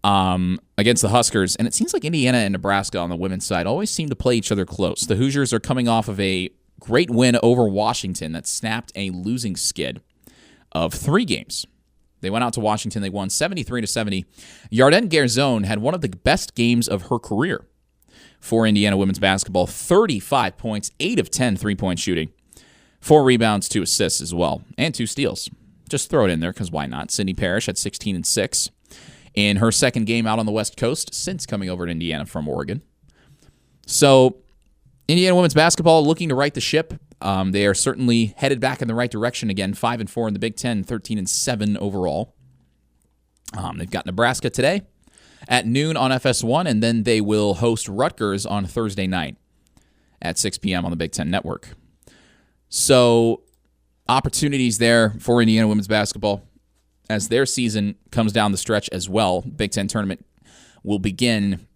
against the Huskers. And it seems like Indiana and Nebraska on the women's side always seem to play each other close. The Hoosiers are coming off of a great win over Washington that snapped a losing skid of 3 games. They went out to Washington. They won 73-70. Yarden Garzone had one of the best games of her career for Indiana women's basketball. 35 points, 8 of 10 3-point shooting, 4 rebounds, 2 assists as well, and 2 steals. Just throw it in there because why not? Sydney Parrish had 16 and 6 in her second game out on the West Coast since coming over to Indiana from Oregon. So Indiana women's basketball looking to right the ship. They are certainly headed back in the right direction again. 5-4 in the Big Ten, 13-7 overall. They've got Nebraska today at noon on FS1, and then they will host Rutgers on Thursday night at 6 p.m. on the Big Ten Network. So opportunities there for Indiana women's basketball as their season comes down the stretch as well. Big Ten tournament will begin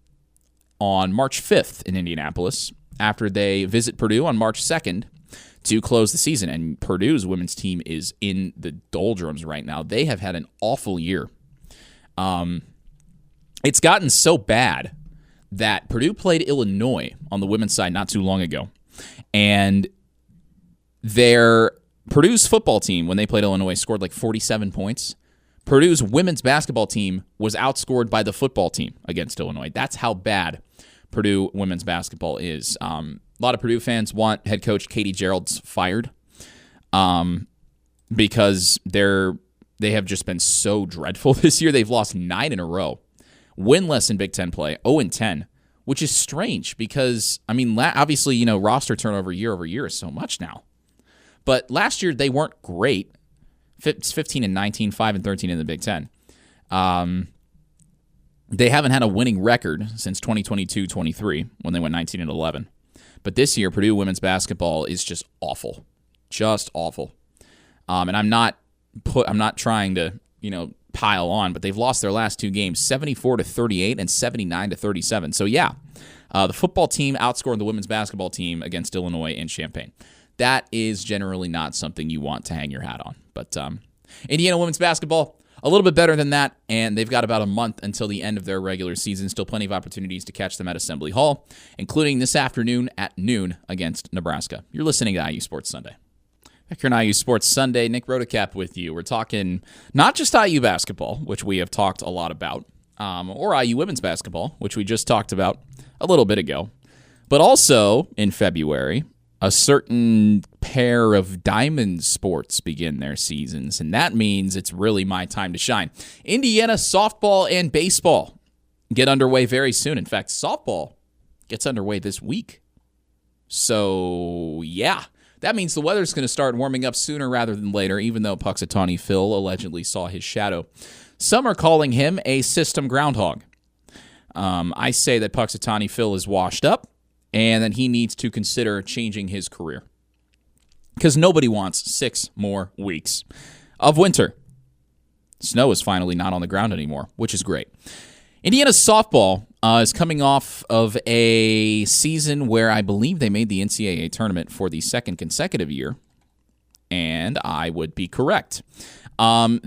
on March 5th in Indianapolis after they visit Purdue on March 2nd to close the season. And Purdue's women's team is in the doldrums right now. They have had an awful year. It's gotten so bad that Purdue played Illinois on the women's side not too long ago. And Purdue's football team, when they played Illinois, scored like 47 points. Purdue's women's basketball team was outscored by the football team against Illinois. That's how bad Purdue women's basketball is. A lot of Purdue fans want head coach Katie Gerald's fired because they have just been so dreadful this year. They've lost 9 in a row. Winless in Big Ten play, 0-10, which is strange because, I mean, obviously, roster turnover year over year is so much now. But last year, they weren't great. 15-19, 5-13 in the Big Ten. They haven't had a winning record since 2022-23 when they went 19-11. But this year, Purdue women's basketball is just awful. Just awful. And I'm not trying to, pile on, but they've lost their last 2 games, 74-38 and 79-37. So yeah, the football team outscored the women's basketball team against Illinois in Champaign. That is generally not something you want to hang your hat on. But Indiana women's basketball, a little bit better than that, and they've got about a month until the end of their regular season. Still plenty of opportunities to catch them at Assembly Hall, including this afternoon at noon against Nebraska. You're listening to IU Sports Sunday. Back here on IU Sports Sunday, Nick Rodecap with you. We're talking not just IU basketball, which we have talked a lot about, or IU women's basketball, which we just talked about a little bit ago, but also in February, a certain pair of Diamond Sports begin their seasons, and that means it's really my time to shine. Indiana softball and baseball get underway very soon. In fact, softball gets underway this week. So, yeah. That means the weather's going to start warming up sooner rather than later, even though Punxsutawney Phil allegedly saw his shadow. Some are calling him a system groundhog. I say that Punxsutawney Phil is washed up and that he needs to consider changing his career. Because nobody wants 6 more weeks of winter. Snow is finally not on the ground anymore, which is great. Indiana softball is coming off of a season where I believe they made the NCAA tournament for the second consecutive year, and I would be correct. That's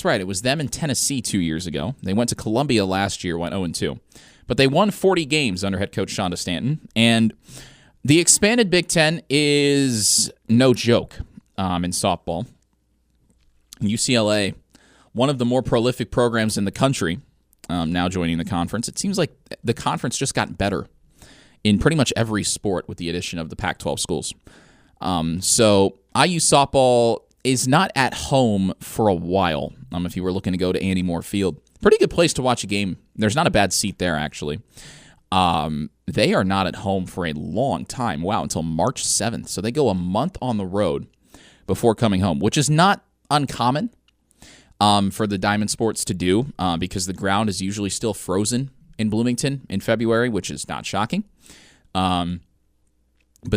right, it was them in Tennessee 2 years ago. They went to Columbia last year, went 0-2. But they won 40 games under head coach Shonda Stanton, and the expanded Big Ten is no joke in softball. UCLA, one of the more prolific programs in the country, now joining the conference. It seems like the conference just got better in pretty much every sport with the addition of the Pac-12 schools. So IU softball is not at home for a while. If you were looking to go to Andy Moore Field, pretty good place to watch a game. There's not a bad seat there, actually. They are not at home for a long time. Wow, until March 7th. So they go a month on the road before coming home, which is not uncommon for the Diamond Sports to do because the ground is usually still frozen in Bloomington in February, which is not shocking. But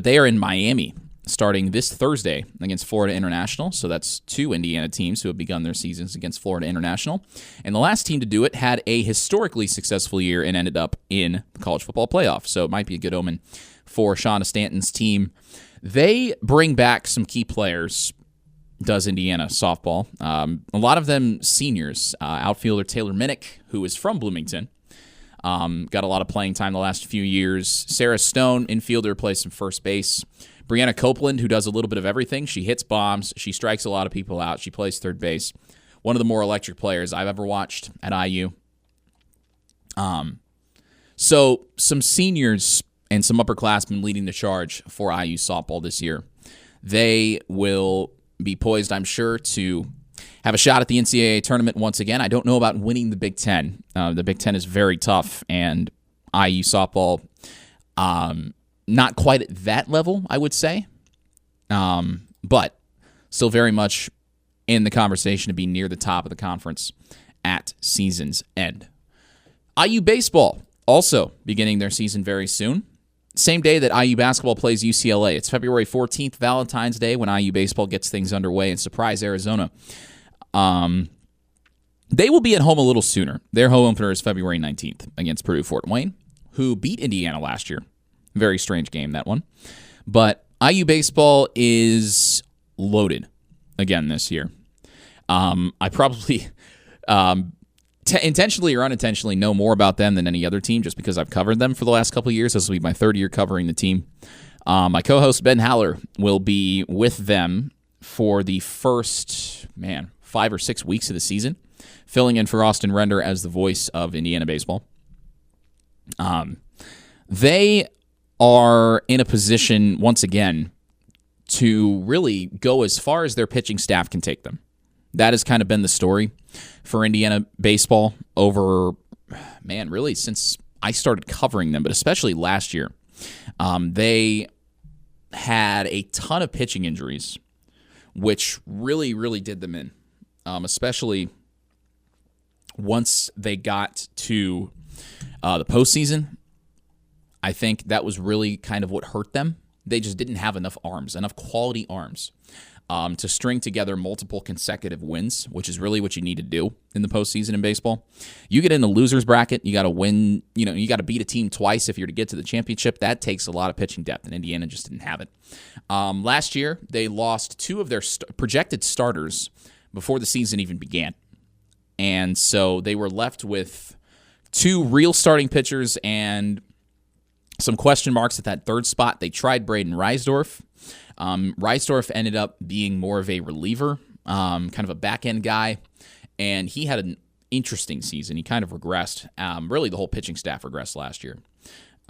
they are in Miami starting this Thursday against Florida International. So that's 2 Indiana teams who have begun their seasons against Florida International. And the last team to do it had a historically successful year and ended up in the college football playoff. So it might be a good omen for Shonda Stanton's team. They bring back some key players, does Indiana softball. A lot of them seniors. Outfielder Taylor Minnick, who is from Bloomington, got a lot of playing time the last few years. Sarah Stone, infielder, plays some first base. Brianna Copeland, who does a little bit of everything. She hits bombs. She strikes a lot of people out. She plays third base. One of the more electric players I've ever watched at IU. So some seniors and some upperclassmen leading the charge for IU softball this year. They will be poised, I'm sure, to have a shot at the NCAA tournament once again. I don't know about winning the Big Ten. The Big Ten is very tough, and IU softball Not quite at that level, I would say, but still very much in the conversation to be near the top of the conference at season's end. IU baseball also beginning their season very soon. Same day that IU basketball plays UCLA. It's February 14th, Valentine's Day, when IU baseball gets things underway and surprise Arizona. They will be at home a little sooner. Their home opener is February 19th against Purdue Fort Wayne, who beat Indiana last year. Very strange game, that one. But IU baseball is loaded again this year. I probably intentionally or unintentionally know more about them than any other team just because I've covered them for the last couple of years. This will be my third year covering the team. My co-host Ben Haller will be with them for the first, 5 or 6 weeks of the season, filling in for Austin Render as the voice of Indiana baseball. They are in a position, once again, to really go as far as their pitching staff can take them. That has kind of been the story for Indiana baseball over, really since I started covering them, but especially last year. They had a ton of pitching injuries, which really, really did them in, especially once they got to the postseason. I think that was really kind of what hurt them. They just didn't have enough quality arms to string together multiple consecutive wins, which is really what you need to do in the postseason in baseball. You get in the loser's bracket, you got to win, you got to beat a team twice if you're to get to the championship. That takes a lot of pitching depth, and Indiana just didn't have it. Last year, they lost 2 of their projected starters before the season even began. And so they were left with 2 real starting pitchers and some question marks at that third spot. They tried Braden Reisdorf. Reisdorf ended up being more of a reliever, kind of a back-end guy, and he had an interesting season. He kind of regressed. Really, the whole pitching staff regressed last year.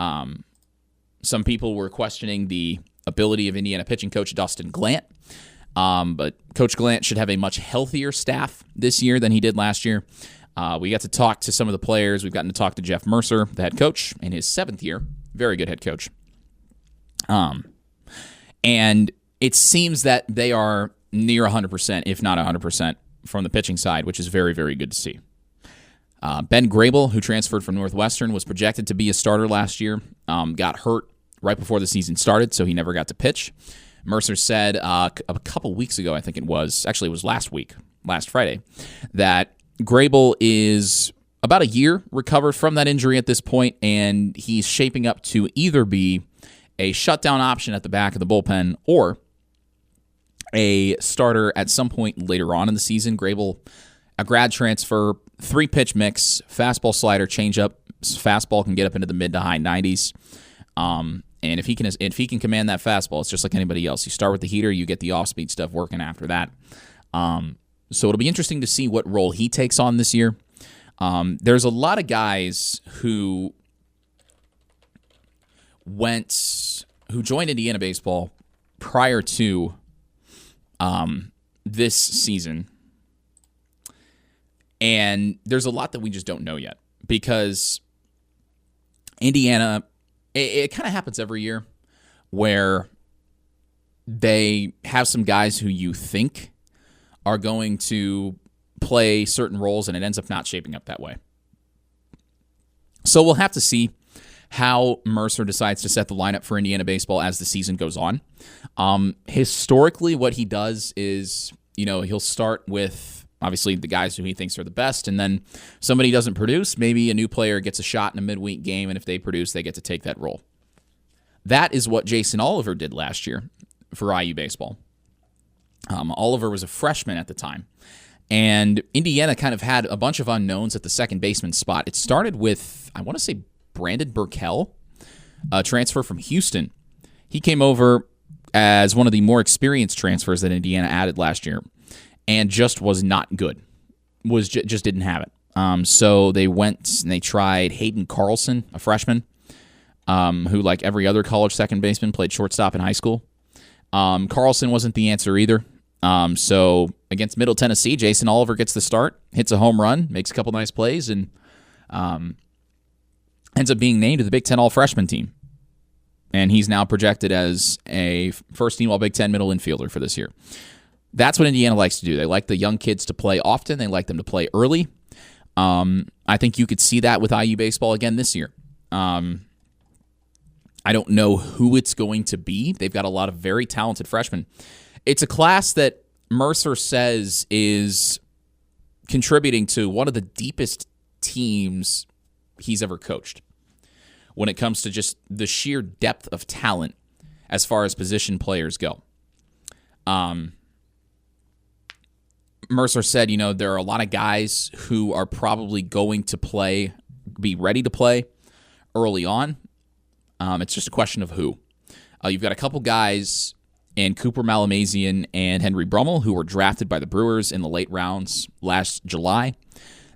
Some people were questioning the ability of Indiana pitching coach Dustin Glant, but Coach Glant should have a much healthier staff this year than he did last year. We got to talk to some of the players. We've gotten to talk to Jeff Mercer, the head coach, in his 7th year. Very good head coach. And it seems that they are near 100%, if not 100%, from the pitching side, which is very, very good to see. Ben Grable, who transferred from Northwestern, was projected to be a starter last year, got hurt right before the season started, so he never got to pitch. Mercer said a couple weeks ago, I think it was last Friday, that Grable is about a year recovered from that injury at this point, and he's shaping up to either be a shutdown option at the back of the bullpen or a starter at some point later on in the season. Grable, a grad transfer, 3-pitch mix, fastball, slider, changeup. Fastball can get up into the mid to high 90s. And if he can command that fastball, it's just like anybody else. You start with the heater, you get the off-speed stuff working after that. So it'll be interesting to see what role he takes on this year. There's a lot of guys who joined Indiana baseball prior to this season, and there's a lot that we just don't know yet because Indiana, it kind of happens every year where they have some guys who you think are going to play certain roles, and it ends up not shaping up that way. So we'll have to see how Mercer decides to set the lineup for Indiana baseball as the season goes on. Historically, what he does is, he'll start with, obviously, the guys who he thinks are the best, and then somebody doesn't produce, maybe a new player gets a shot in a midweek game, and if they produce, they get to take that role. That is what Jason Oliver did last year for IU baseball. Oliver was a freshman at the time, and Indiana kind of had a bunch of unknowns at the second baseman spot. It started with, I want to say, Brandon Burkell, a transfer from Houston. He came over as one of the more experienced transfers that Indiana added last year and just was not good. Just didn't have it. So they went and they tried Hayden Carlson, a freshman, who, like every other college second baseman, played shortstop in high school. Carlson wasn't the answer either. So against Middle Tennessee, Jason Oliver gets the start, hits a home run, makes a couple nice plays, and ends up being named to the Big Ten All-Freshman team. and he's now projected as a first-team All-Big Ten middle infielder for this year. That's what Indiana likes to do. They like the young kids to play often. They like them to play early. I think you could see that with IU baseball again this year. I don't know who it's going to be. They've got a lot of very talented freshmen. It's a class that Mercer says is contributing to one of the deepest teams he's ever coached when it comes to just the sheer depth of talent as far as position players go. Mercer said, there are a lot of guys who are probably going to be ready to play early on. It's just a question of who. You've got a couple guys in Cooper Malamazian and Henry Brummel who were drafted by the Brewers in the late rounds last July.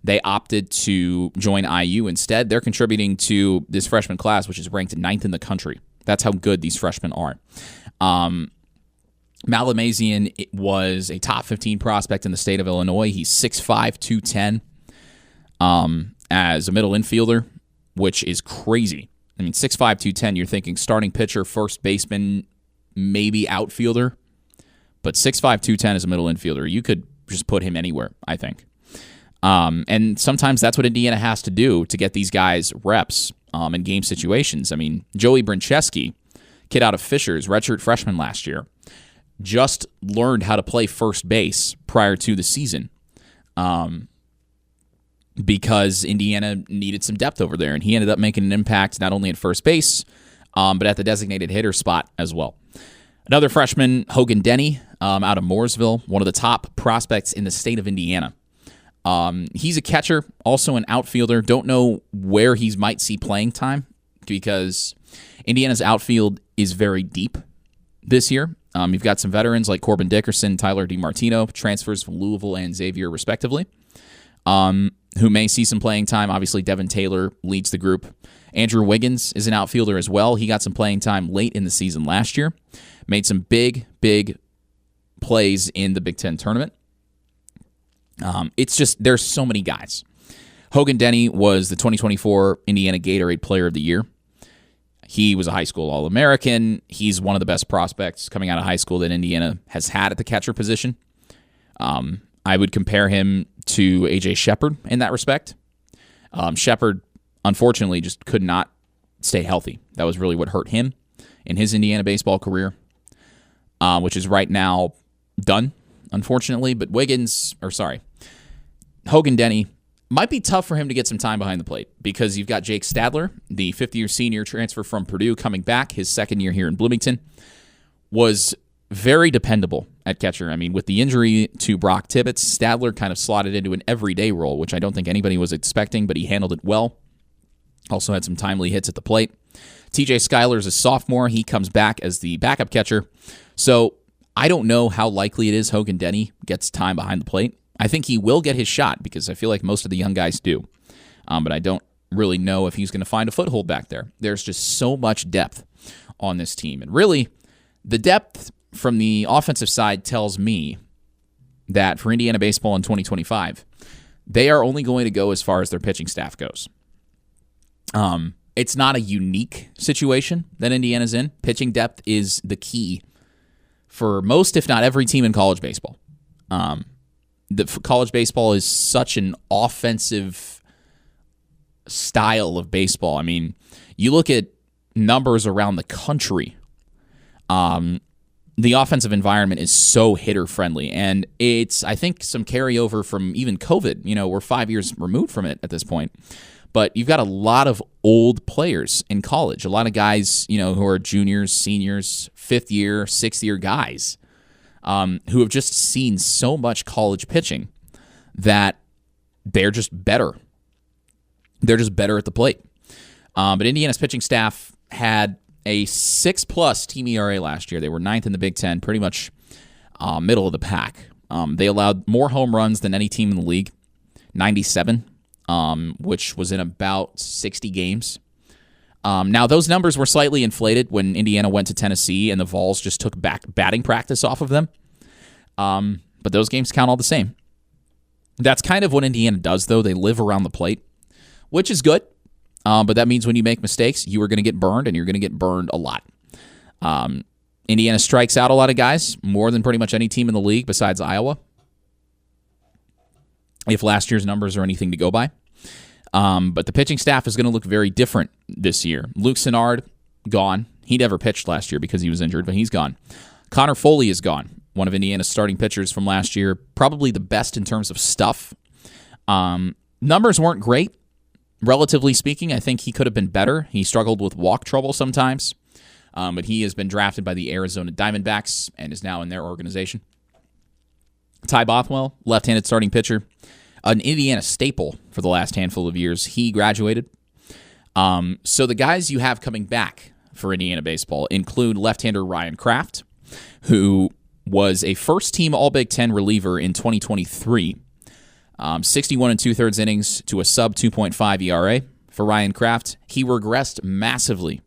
They opted to join IU instead. They're contributing to this freshman class, which is ranked 9th in the country. That's how good these freshmen are. Malamazian was a top 15 prospect in the state of Illinois. He's 6'5", 210 as a middle infielder, which is crazy. I mean, 6'5", 210, you're thinking starting pitcher, first baseman, maybe outfielder. But 6'5", 210 as a middle infielder, you could just put him anywhere, I think. And sometimes that's what Indiana has to do to get these guys reps in game situations. I mean, Joey Brincheski, kid out of Fishers, redshirt freshman last year, just learned how to play first base prior to the season because Indiana needed some depth over there, and he ended up making an impact not only at first base, but at the designated hitter spot as well. Another freshman, Hogan Denny, out of Mooresville, one of the top prospects in the state of Indiana. He's a catcher, also an outfielder. Don't know where he might see playing time because Indiana's outfield is very deep this year. You've got some veterans like Corbin Dickerson, Tyler DiMartino, transfers from Louisville and Xavier, respectively, who may see some playing time. Obviously, Devin Taylor leads the group. Andrew Wiggins is an outfielder as well. He got some playing time late in the season last year. Made some big plays in the Big Ten tournament. It's just, there's so many guys. Hogan Denny was the 2024 Indiana Gatorade Player of the Year. He was a high school All-American. He's one of the best prospects coming out of high school that Indiana has had at the catcher position. I would compare him to A.J. Shepard in that respect. Shepard, unfortunately, just could not stay healthy. That was really what hurt him in his Indiana baseball career, which is right now done, unfortunately. But Hogan Denny, might be tough for him to get some time behind the plate because you've got Jake Stadler, the fifth-year senior transfer from Purdue, coming back his second year here in Bloomington, was very dependable at catcher. I mean, with the injury to Brock Tibbetts, Stadler kind of slotted into an everyday role, which I don't think anybody was expecting, but he handled it well. Also had some timely hits at the plate. TJ Schuyler is a sophomore. He comes back as the backup catcher. So I don't know how likely it is Hogan Denny gets time behind the plate. I think he will get his shot because I feel like most of the young guys do. But I don't really know if he's going to find a foothold back there. There's just so much depth on this team. And really, the depth from the offensive side tells me that for Indiana baseball in 2025, they are only going to go as far as their pitching staff goes. It's not a unique situation that Indiana's in. Pitching depth is the key for most, if not every team in college baseball. College baseball is such an offensive style of baseball. I mean, you look at numbers around the country, the offensive environment is so hitter-friendly, and it's, I think, some carryover from even COVID. We're 5 years removed from it at this point, but you've got a lot of old players in college, a lot of guys, who are juniors, seniors, fifth-year, sixth-year guys, who have just seen so much college pitching that they're just better. They're just better at the plate. But Indiana's pitching staff had a 6+ team ERA last year. They were 9th in the Big Ten, pretty much middle of the pack. They allowed more home runs than any team in the league, 97, which was in about 60 games. Now, those numbers were slightly inflated when Indiana went to Tennessee and the Vols just took back batting practice off of them. But those games count all the same. That's kind of what Indiana does, though. They live around the plate, which is good. but that means when you make mistakes, you are going to get burned, and you're going to get burned a lot. Indiana strikes out a lot of guys, more than pretty much any team in the league besides Iowa, if last year's numbers are anything to go by. But the pitching staff is going to look very different this year. Luke Sennard, gone. He never pitched last year because he was injured, but he's gone. Connor Foley is gone, one of Indiana's starting pitchers from last year, probably the best in terms of stuff. Numbers weren't great, relatively speaking. I think he could have been better. He struggled with walk trouble sometimes, but he has been drafted by the Arizona Diamondbacks and is now in their organization. Ty Bothwell, left-handed starting pitcher, an Indiana staple for the last handful of years. He graduated. So the guys you have coming back for Indiana baseball include left-hander Ryan Kraft, who was a first-team All-Big Ten reliever in 2023. 61 2/3 innings to a sub 2.5 ERA for Ryan Kraft. He regressed massively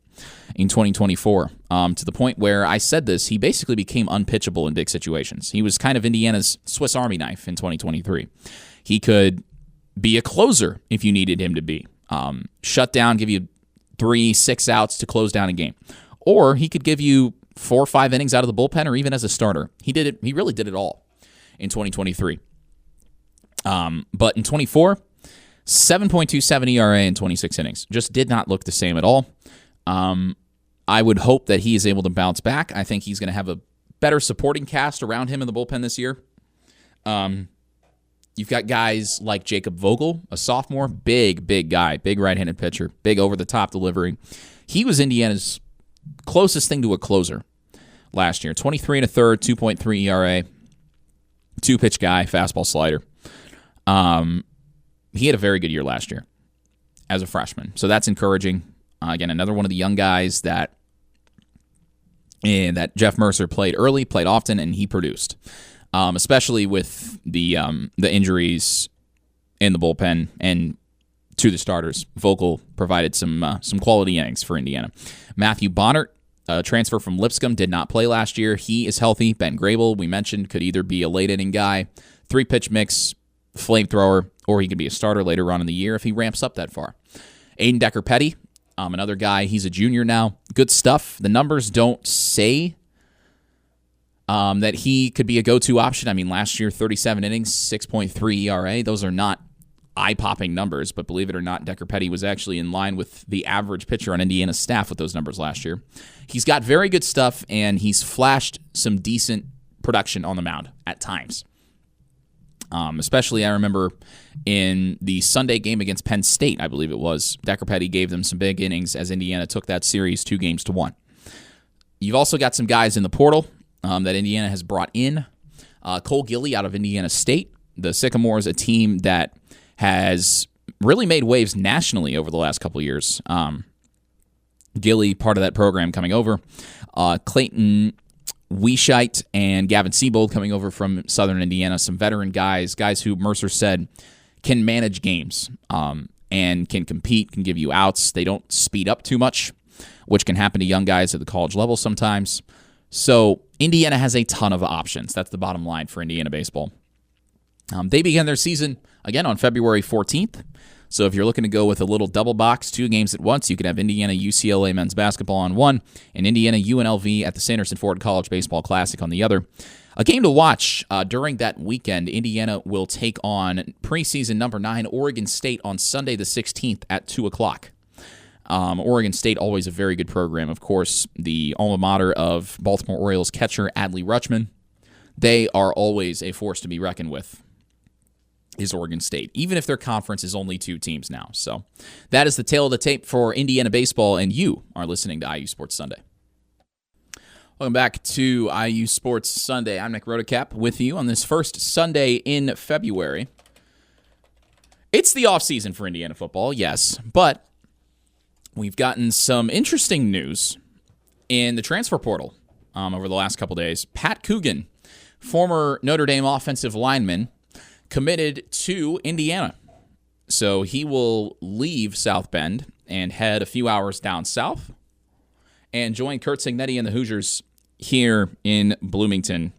in 2024 to the point where I said this, he basically became unpitchable in big situations. He was kind of Indiana's Swiss Army knife in 2023. He could be a closer if you needed him to be. Shut down, give you 3-6 outs to close down a game. Or he could give you 4 or 5 innings out of the bullpen or even as a starter. He did it. He really did it all in 2023. But in 24, 7.27 ERA in 26 innings. Just did not look the same at all. I would hope that he is able to bounce back. I think he's going to have a better supporting cast around him in the bullpen this year. You've got guys like Jacob Vogel, a sophomore, big guy, big right-handed pitcher, big over-the-top delivery. He was Indiana's closest thing to a closer last year. 23 1/3, 2.3 ERA, 2-pitch guy, fastball slider. He had a very good year last year as a freshman, so that's encouraging. Again, another one of the young guys that Jeff Mercer played early, played often, and he produced. Especially with the injuries in the bullpen and to the starters. Vogel provided some quality innings for Indiana. Matthew Bonnert, a transfer from Lipscomb, did not play last year. He is healthy. Ben Grable, we mentioned, could either be a late-inning guy, 3-pitch mix, flamethrower, or he could be a starter later on in the year if he ramps up that far. Aiden Decker-Petty, another guy. He's a junior now. Good stuff. The numbers don't say that he could be a go-to option. I mean, last year, 37 innings, 6.3 ERA. Those are not eye-popping numbers, but believe it or not, Decker-Petty was actually in line with the average pitcher on Indiana's staff with those numbers last year. He's got very good stuff, and he's flashed some decent production on the mound at times. Especially, I remember in the Sunday game against Penn State, I believe it was, Decker-Petty gave them some big innings as Indiana took that series 2-1. You've also got some guys in the portal that Indiana has brought in. Cole Gilly out of Indiana State. The Sycamores, a team that has really made waves nationally over the last couple of years. Gilly, part of that program coming over. Clayton Weishite and Gavin Siebold coming over from Southern Indiana, some veteran guys who Mercer said can manage games and can compete, can give you outs. They don't speed up too much, which can happen to young guys at the college level sometimes. So Indiana has a ton of options. That's the bottom line for Indiana baseball. They began their season, again, on February 14th. So if you're looking to go with a little double box, 2 games at once, you can have Indiana UCLA men's basketball on one and Indiana UNLV at the Sanderson Ford College Baseball Classic on the other. A game to watch during that weekend, Indiana will take on preseason number 9 Oregon State on Sunday the 16th at 2 o'clock. Oregon State, always a very good program. Of course, the alma mater of Baltimore Orioles catcher Adley Rutschman. They are always a force to be reckoned with, is Oregon State, even if their conference is only 2 teams now. So that is the tale of the tape for Indiana baseball, and you are listening to IU Sports Sunday. Welcome back to IU Sports Sunday. I'm Nick Rodecap with you on this first Sunday in February. It's the offseason for Indiana football, yes, but we've gotten some interesting news in the transfer portal over the last couple days. Pat Coogan, former Notre Dame offensive lineman, committed to Indiana. So he will leave South Bend and head a few hours down south and join Curt Cignetti and the Hoosiers here in Bloomington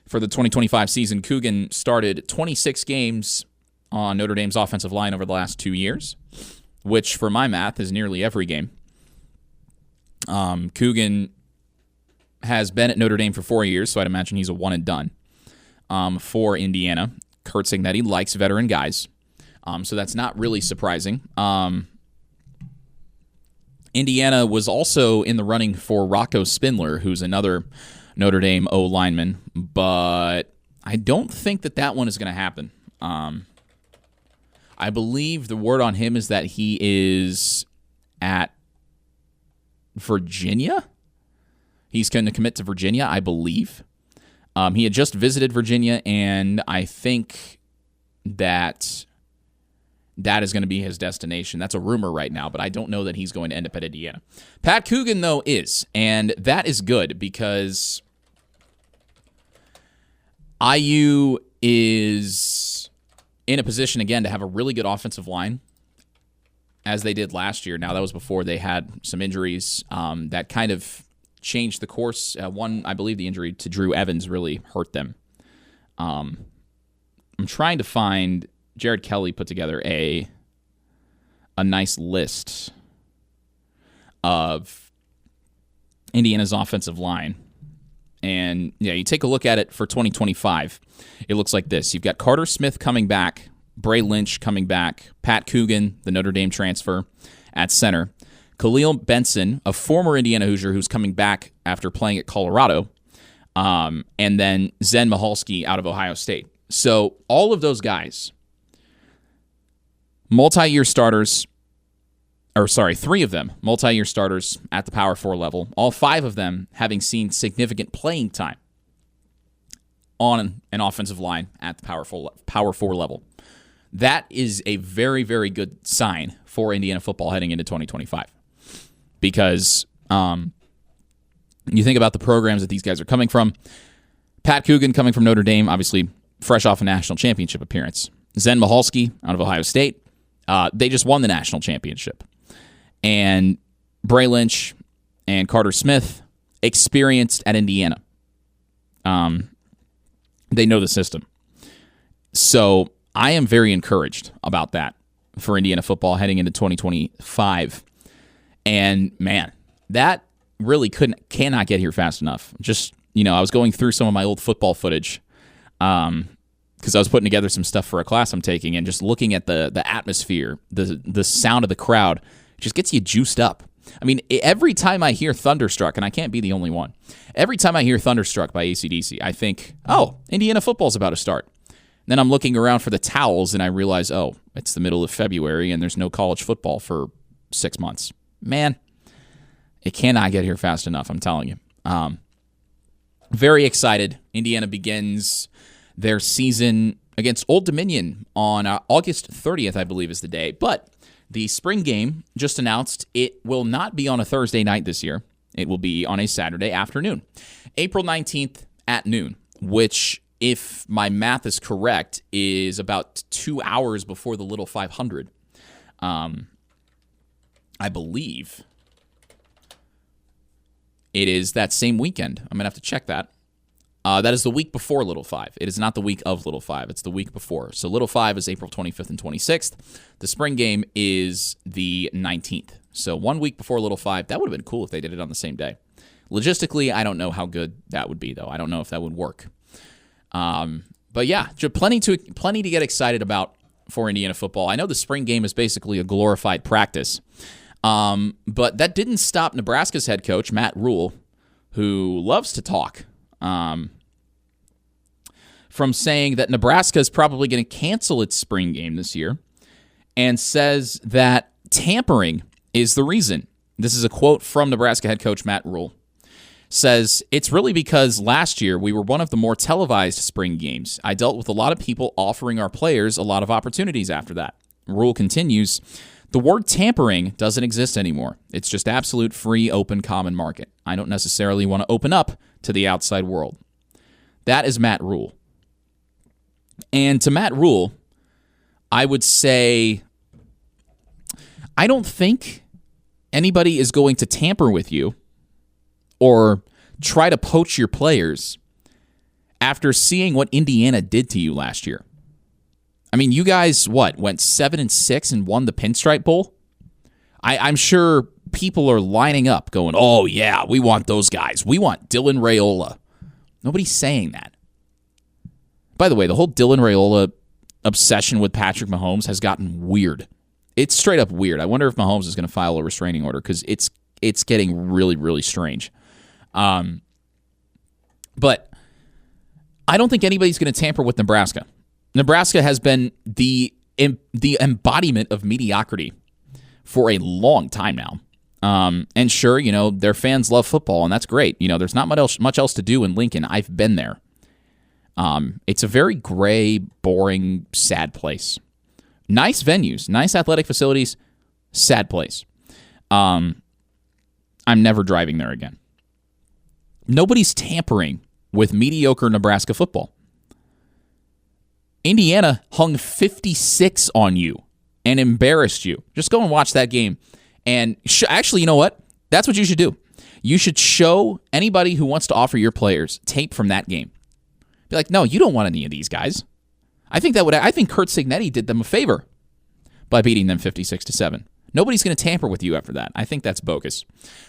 for the 2025 season. Coogan started 26 games on Notre Dame's offensive line over the last 2 years. which for my math is nearly every game. Coogan has been at Notre Dame for 4 years, so I'd imagine he's a one and done for Indiana. Kurt saying that he likes veteran guys, so that's not really surprising. Indiana was also in the running for Rocco Spindler, who's another Notre Dame O lineman, but I don't think that one is going to happen. I believe the word on him is that he is at Virginia. He's going to commit to Virginia, I believe. He had just visited Virginia, and I think that is going to be his destination. That's a rumor right now, but I don't know that he's going to end up at Indiana. Pat Coogan, though, is, and that is good because IU is in a position, again, to have a really good offensive line, as they did last year. Now, that was before they had some injuries that kind of changed the course. One, I believe the injury to Drew Evans really hurt them. I'm trying to find... Jared Kelly put together a nice list of Indiana's offensive line. And, yeah, you take a look at it for 2025. It looks like this. You've got Carter Smith coming back, Bray Lynch coming back, Pat Coogan, the Notre Dame transfer, at center, Khalil Benson, a former Indiana Hoosier who's coming back after playing at Colorado, and then Zen Michalski out of Ohio State. So all of those guys... multi-year starters, three of them, multi-year starters at the Power 4 level, all five of them having seen significant playing time on an offensive line at the Power 4 level. That is a very, very good sign for Indiana football heading into 2025. Because you think about the programs that these guys are coming from. Pat Coogan coming from Notre Dame, obviously fresh off a national championship appearance. Zen Michalski out of Ohio State. They just won the national championship. And Bray Lynch and Carter Smith, experienced at Indiana. They know the system. So I am very encouraged about that for Indiana football heading into 2025. And, man, that really cannot get here fast enough. Just, I was going through some of my old football footage because I was putting together some stuff for a class I'm taking, and just looking at the atmosphere, the sound of the crowd, just gets you juiced up. I mean, every time I hear Thunderstruck, and I can't be the only one, every time I hear Thunderstruck by AC/DC, I think, oh, Indiana football's about to start. And then I'm looking around for the towels, and I realize, oh, it's the middle of February, and there's no college football for 6 months. Man, it cannot get here fast enough, I'm telling you. Very excited. Indiana begins their season against Old Dominion on August 30th, I believe is the day. But the spring game just announced it will not be on a Thursday night this year. It will be on a Saturday afternoon, April 19th at noon, which, if my math is correct, is about 2 hours before the Little 500. I believe it is that same weekend. I'm going to have to check that. That is the week before Little 5. It is not the week of Little 5. It's the week before. So Little 5 is April 25th and 26th. The spring game is the 19th. So 1 week before Little 5. That would have been cool if they did it on the same day. Logistically, I don't know how good that would be, though. I don't know if that would work. But yeah, plenty to get excited about for Indiana football. I know the spring game is basically a glorified practice. But that didn't stop Nebraska's head coach, Matt Rhule, who loves to talk, from saying that Nebraska is probably going to cancel its spring game this year, and says that tampering is the reason. This is a quote from Nebraska head coach Matt Rhule. Says, it's really because last year we were one of the more televised spring games. I dealt with a lot of people offering our players a lot of opportunities after that. Rhule continues, the word tampering doesn't exist anymore. It's just absolute free, open, common market. I don't necessarily want to open up to the outside world. That is Matt Rhule. And to Matt Rhule, I would say, I don't think anybody is going to tamper with you or try to poach your players after seeing what Indiana did to you last year. I mean, you guys, went 7-6 and won the Pinstripe Bowl? I'm sure people are lining up going, oh, yeah, we want those guys. We want Dylan Raiola. Nobody's saying that. By the way, the whole Dylan Raiola obsession with Patrick Mahomes has gotten weird. It's straight up weird. I wonder if Mahomes is going to file a restraining order because it's getting really, really strange. But I don't think anybody's going to tamper with Nebraska. Nebraska has been the embodiment of mediocrity for a long time now. And sure, their fans love football, and that's great. There's not much else to do in Lincoln. I've been there. It's a very gray, boring, sad place. Nice venues, nice athletic facilities, sad place. I'm never driving there again. Nobody's tampering with mediocre Nebraska football. Indiana hung 56 on you and embarrassed you. Just go and watch that game. And actually, you know what? That's what you should do. You should show anybody who wants to offer your players tape from that game. Be like, no, you don't want any of these guys. I think Curt Cignetti did them a favor by beating them 56-7. Nobody's going to tamper with you after that. I think that's bogus.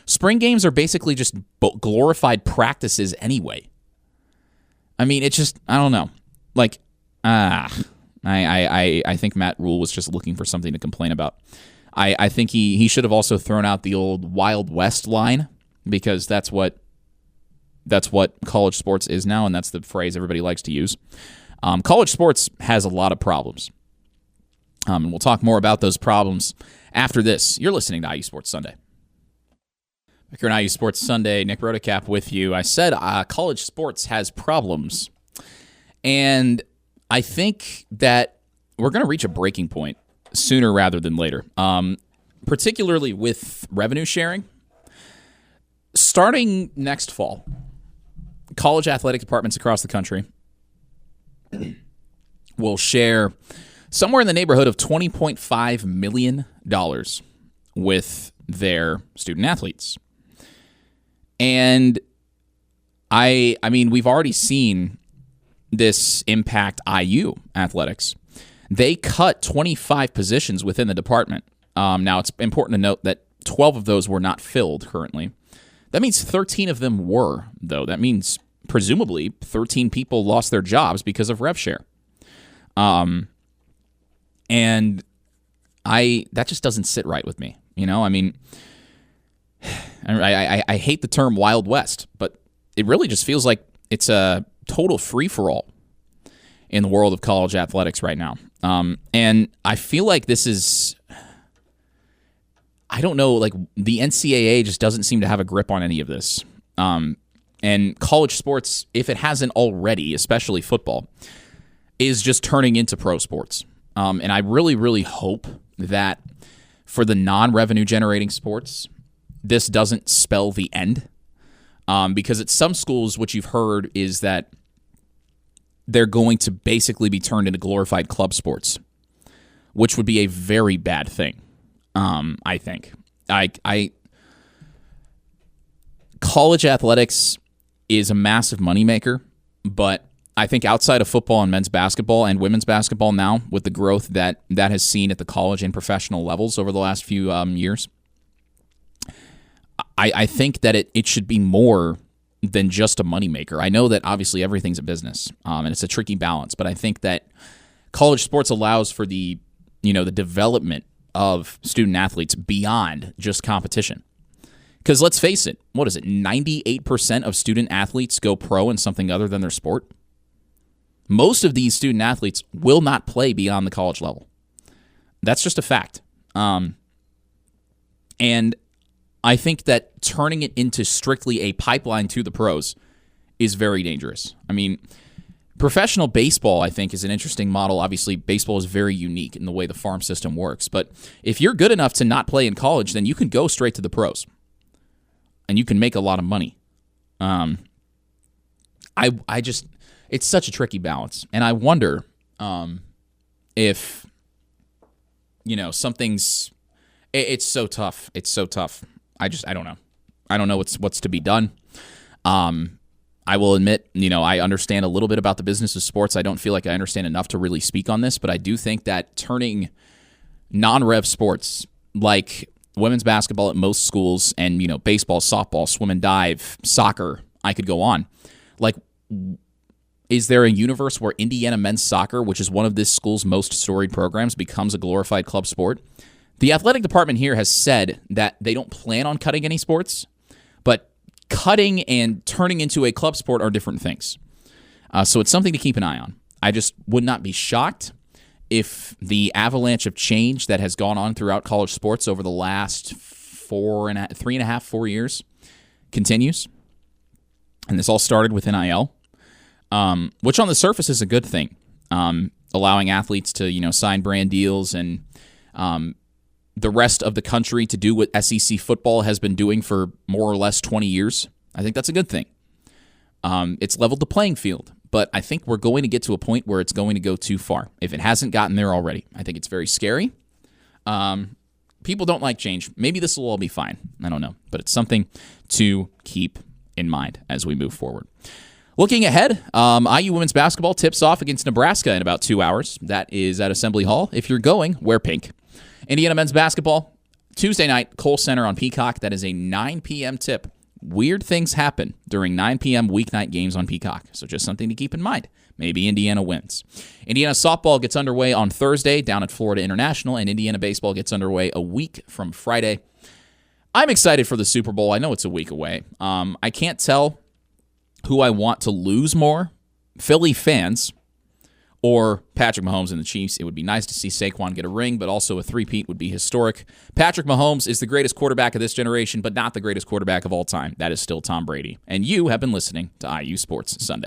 Spring games are basically just glorified practices anyway. I mean, it's just, I don't know. Like, I think Matt Rule was just looking for something to complain about. I think he should have also thrown out the old Wild West line, because that's what college sports is now, and that's the phrase everybody likes to use. College sports has a lot of problems. And we'll talk more about those problems after this. You're listening to IU Sports Sunday. Back here on IU Sports Sunday, Nick Rotacap with you. I said college sports has problems, and I think that we're going to reach a breaking point sooner rather than later, particularly with revenue sharing. Starting next fall, college athletic departments across the country will share somewhere in the neighborhood of $20.5 million with their student athletes. And I mean, we've already seen this impact IU athletics. They cut 25 positions within the department. Now, it's important to note that 12 of those were not filled currently. That means 13 of them were, though. That means, presumably, 13 people lost their jobs because of rev share. And that just doesn't sit right with me. I mean, I hate the term Wild West, but it really just feels like it's a total free-for-all in the world of college athletics right now. And I feel like this is, I don't know, like the NCAA just doesn't seem to have a grip on any of this. And college sports, if it hasn't already, especially football, is just turning into pro sports. And I really, really hope that for the non-revenue generating sports, this doesn't spell the end. Because at some schools, what you've heard is that they're going to basically be turned into glorified club sports, which would be a very bad thing, I think. College athletics is a massive moneymaker, but I think outside of football and men's basketball and women's basketball now, with the growth that has seen at the college and professional levels over the last few years, I think that it should be more than just a moneymaker. I know that obviously everything's a business, and it's a tricky balance, but I think that college sports allows for the development of student athletes beyond just competition. Because let's face it, what is it, 98% of student athletes go pro in something other than their sport? Most of these student athletes will not play beyond the college level. That's just a fact. And I think that turning it into strictly a pipeline to the pros is very dangerous. I mean, professional baseball, I think, is an interesting model. Obviously, baseball is very unique in the way the farm system works. But if you're good enough to not play in college, then you can go straight to the pros. And you can make a lot of money. It's such a tricky balance. And I wonder if, something's, it's so tough. It's so tough. I don't know. I don't know what's to be done. I will admit, I understand a little bit about the business of sports. I don't feel like I understand enough to really speak on this, but I do think that turning non-rev sports like women's basketball at most schools, and, baseball, softball, swim and dive, soccer, I could go on. Like, is there a universe where Indiana men's soccer, which is one of this school's most storied programs, becomes a glorified club sport? The athletic department here has said that they don't plan on cutting any sports, but cutting and turning into a club sport are different things. So it's something to keep an eye on. I just would not be shocked if the avalanche of change that has gone on throughout college sports over the last 4 years continues. And this all started with NIL. Which on the surface is a good thing, allowing athletes to, sign brand deals and the rest of the country to do what SEC football has been doing for more or less 20 years. I think that's a good thing. It's leveled the playing field, but I think we're going to get to a point where it's going to go too far, if it hasn't gotten there already. I think it's very scary. People don't like change. Maybe this will all be fine. I don't know, but it's something to keep in mind as we move forward. Looking ahead, IU women's basketball tips off against Nebraska in about 2 hours. That is at Assembly Hall. If you're going, wear pink. Indiana men's basketball, Tuesday night, Kohl Center on Peacock. That is a 9 p.m. tip. Weird things happen during 9 p.m. weeknight games on Peacock, so just something to keep in mind. Maybe Indiana wins. Indiana softball gets underway on Thursday down at Florida International, and Indiana baseball gets underway a week from Friday. I'm excited for the Super Bowl. I know it's a week away. I can't tell who I want to lose more, Philly fans or Patrick Mahomes and the Chiefs. It would be nice to see Saquon get a ring, but also a three-peat would be historic. Patrick Mahomes is the greatest quarterback of this generation, but not the greatest quarterback of all time. That is still Tom Brady. And you have been listening to IU Sports Sunday.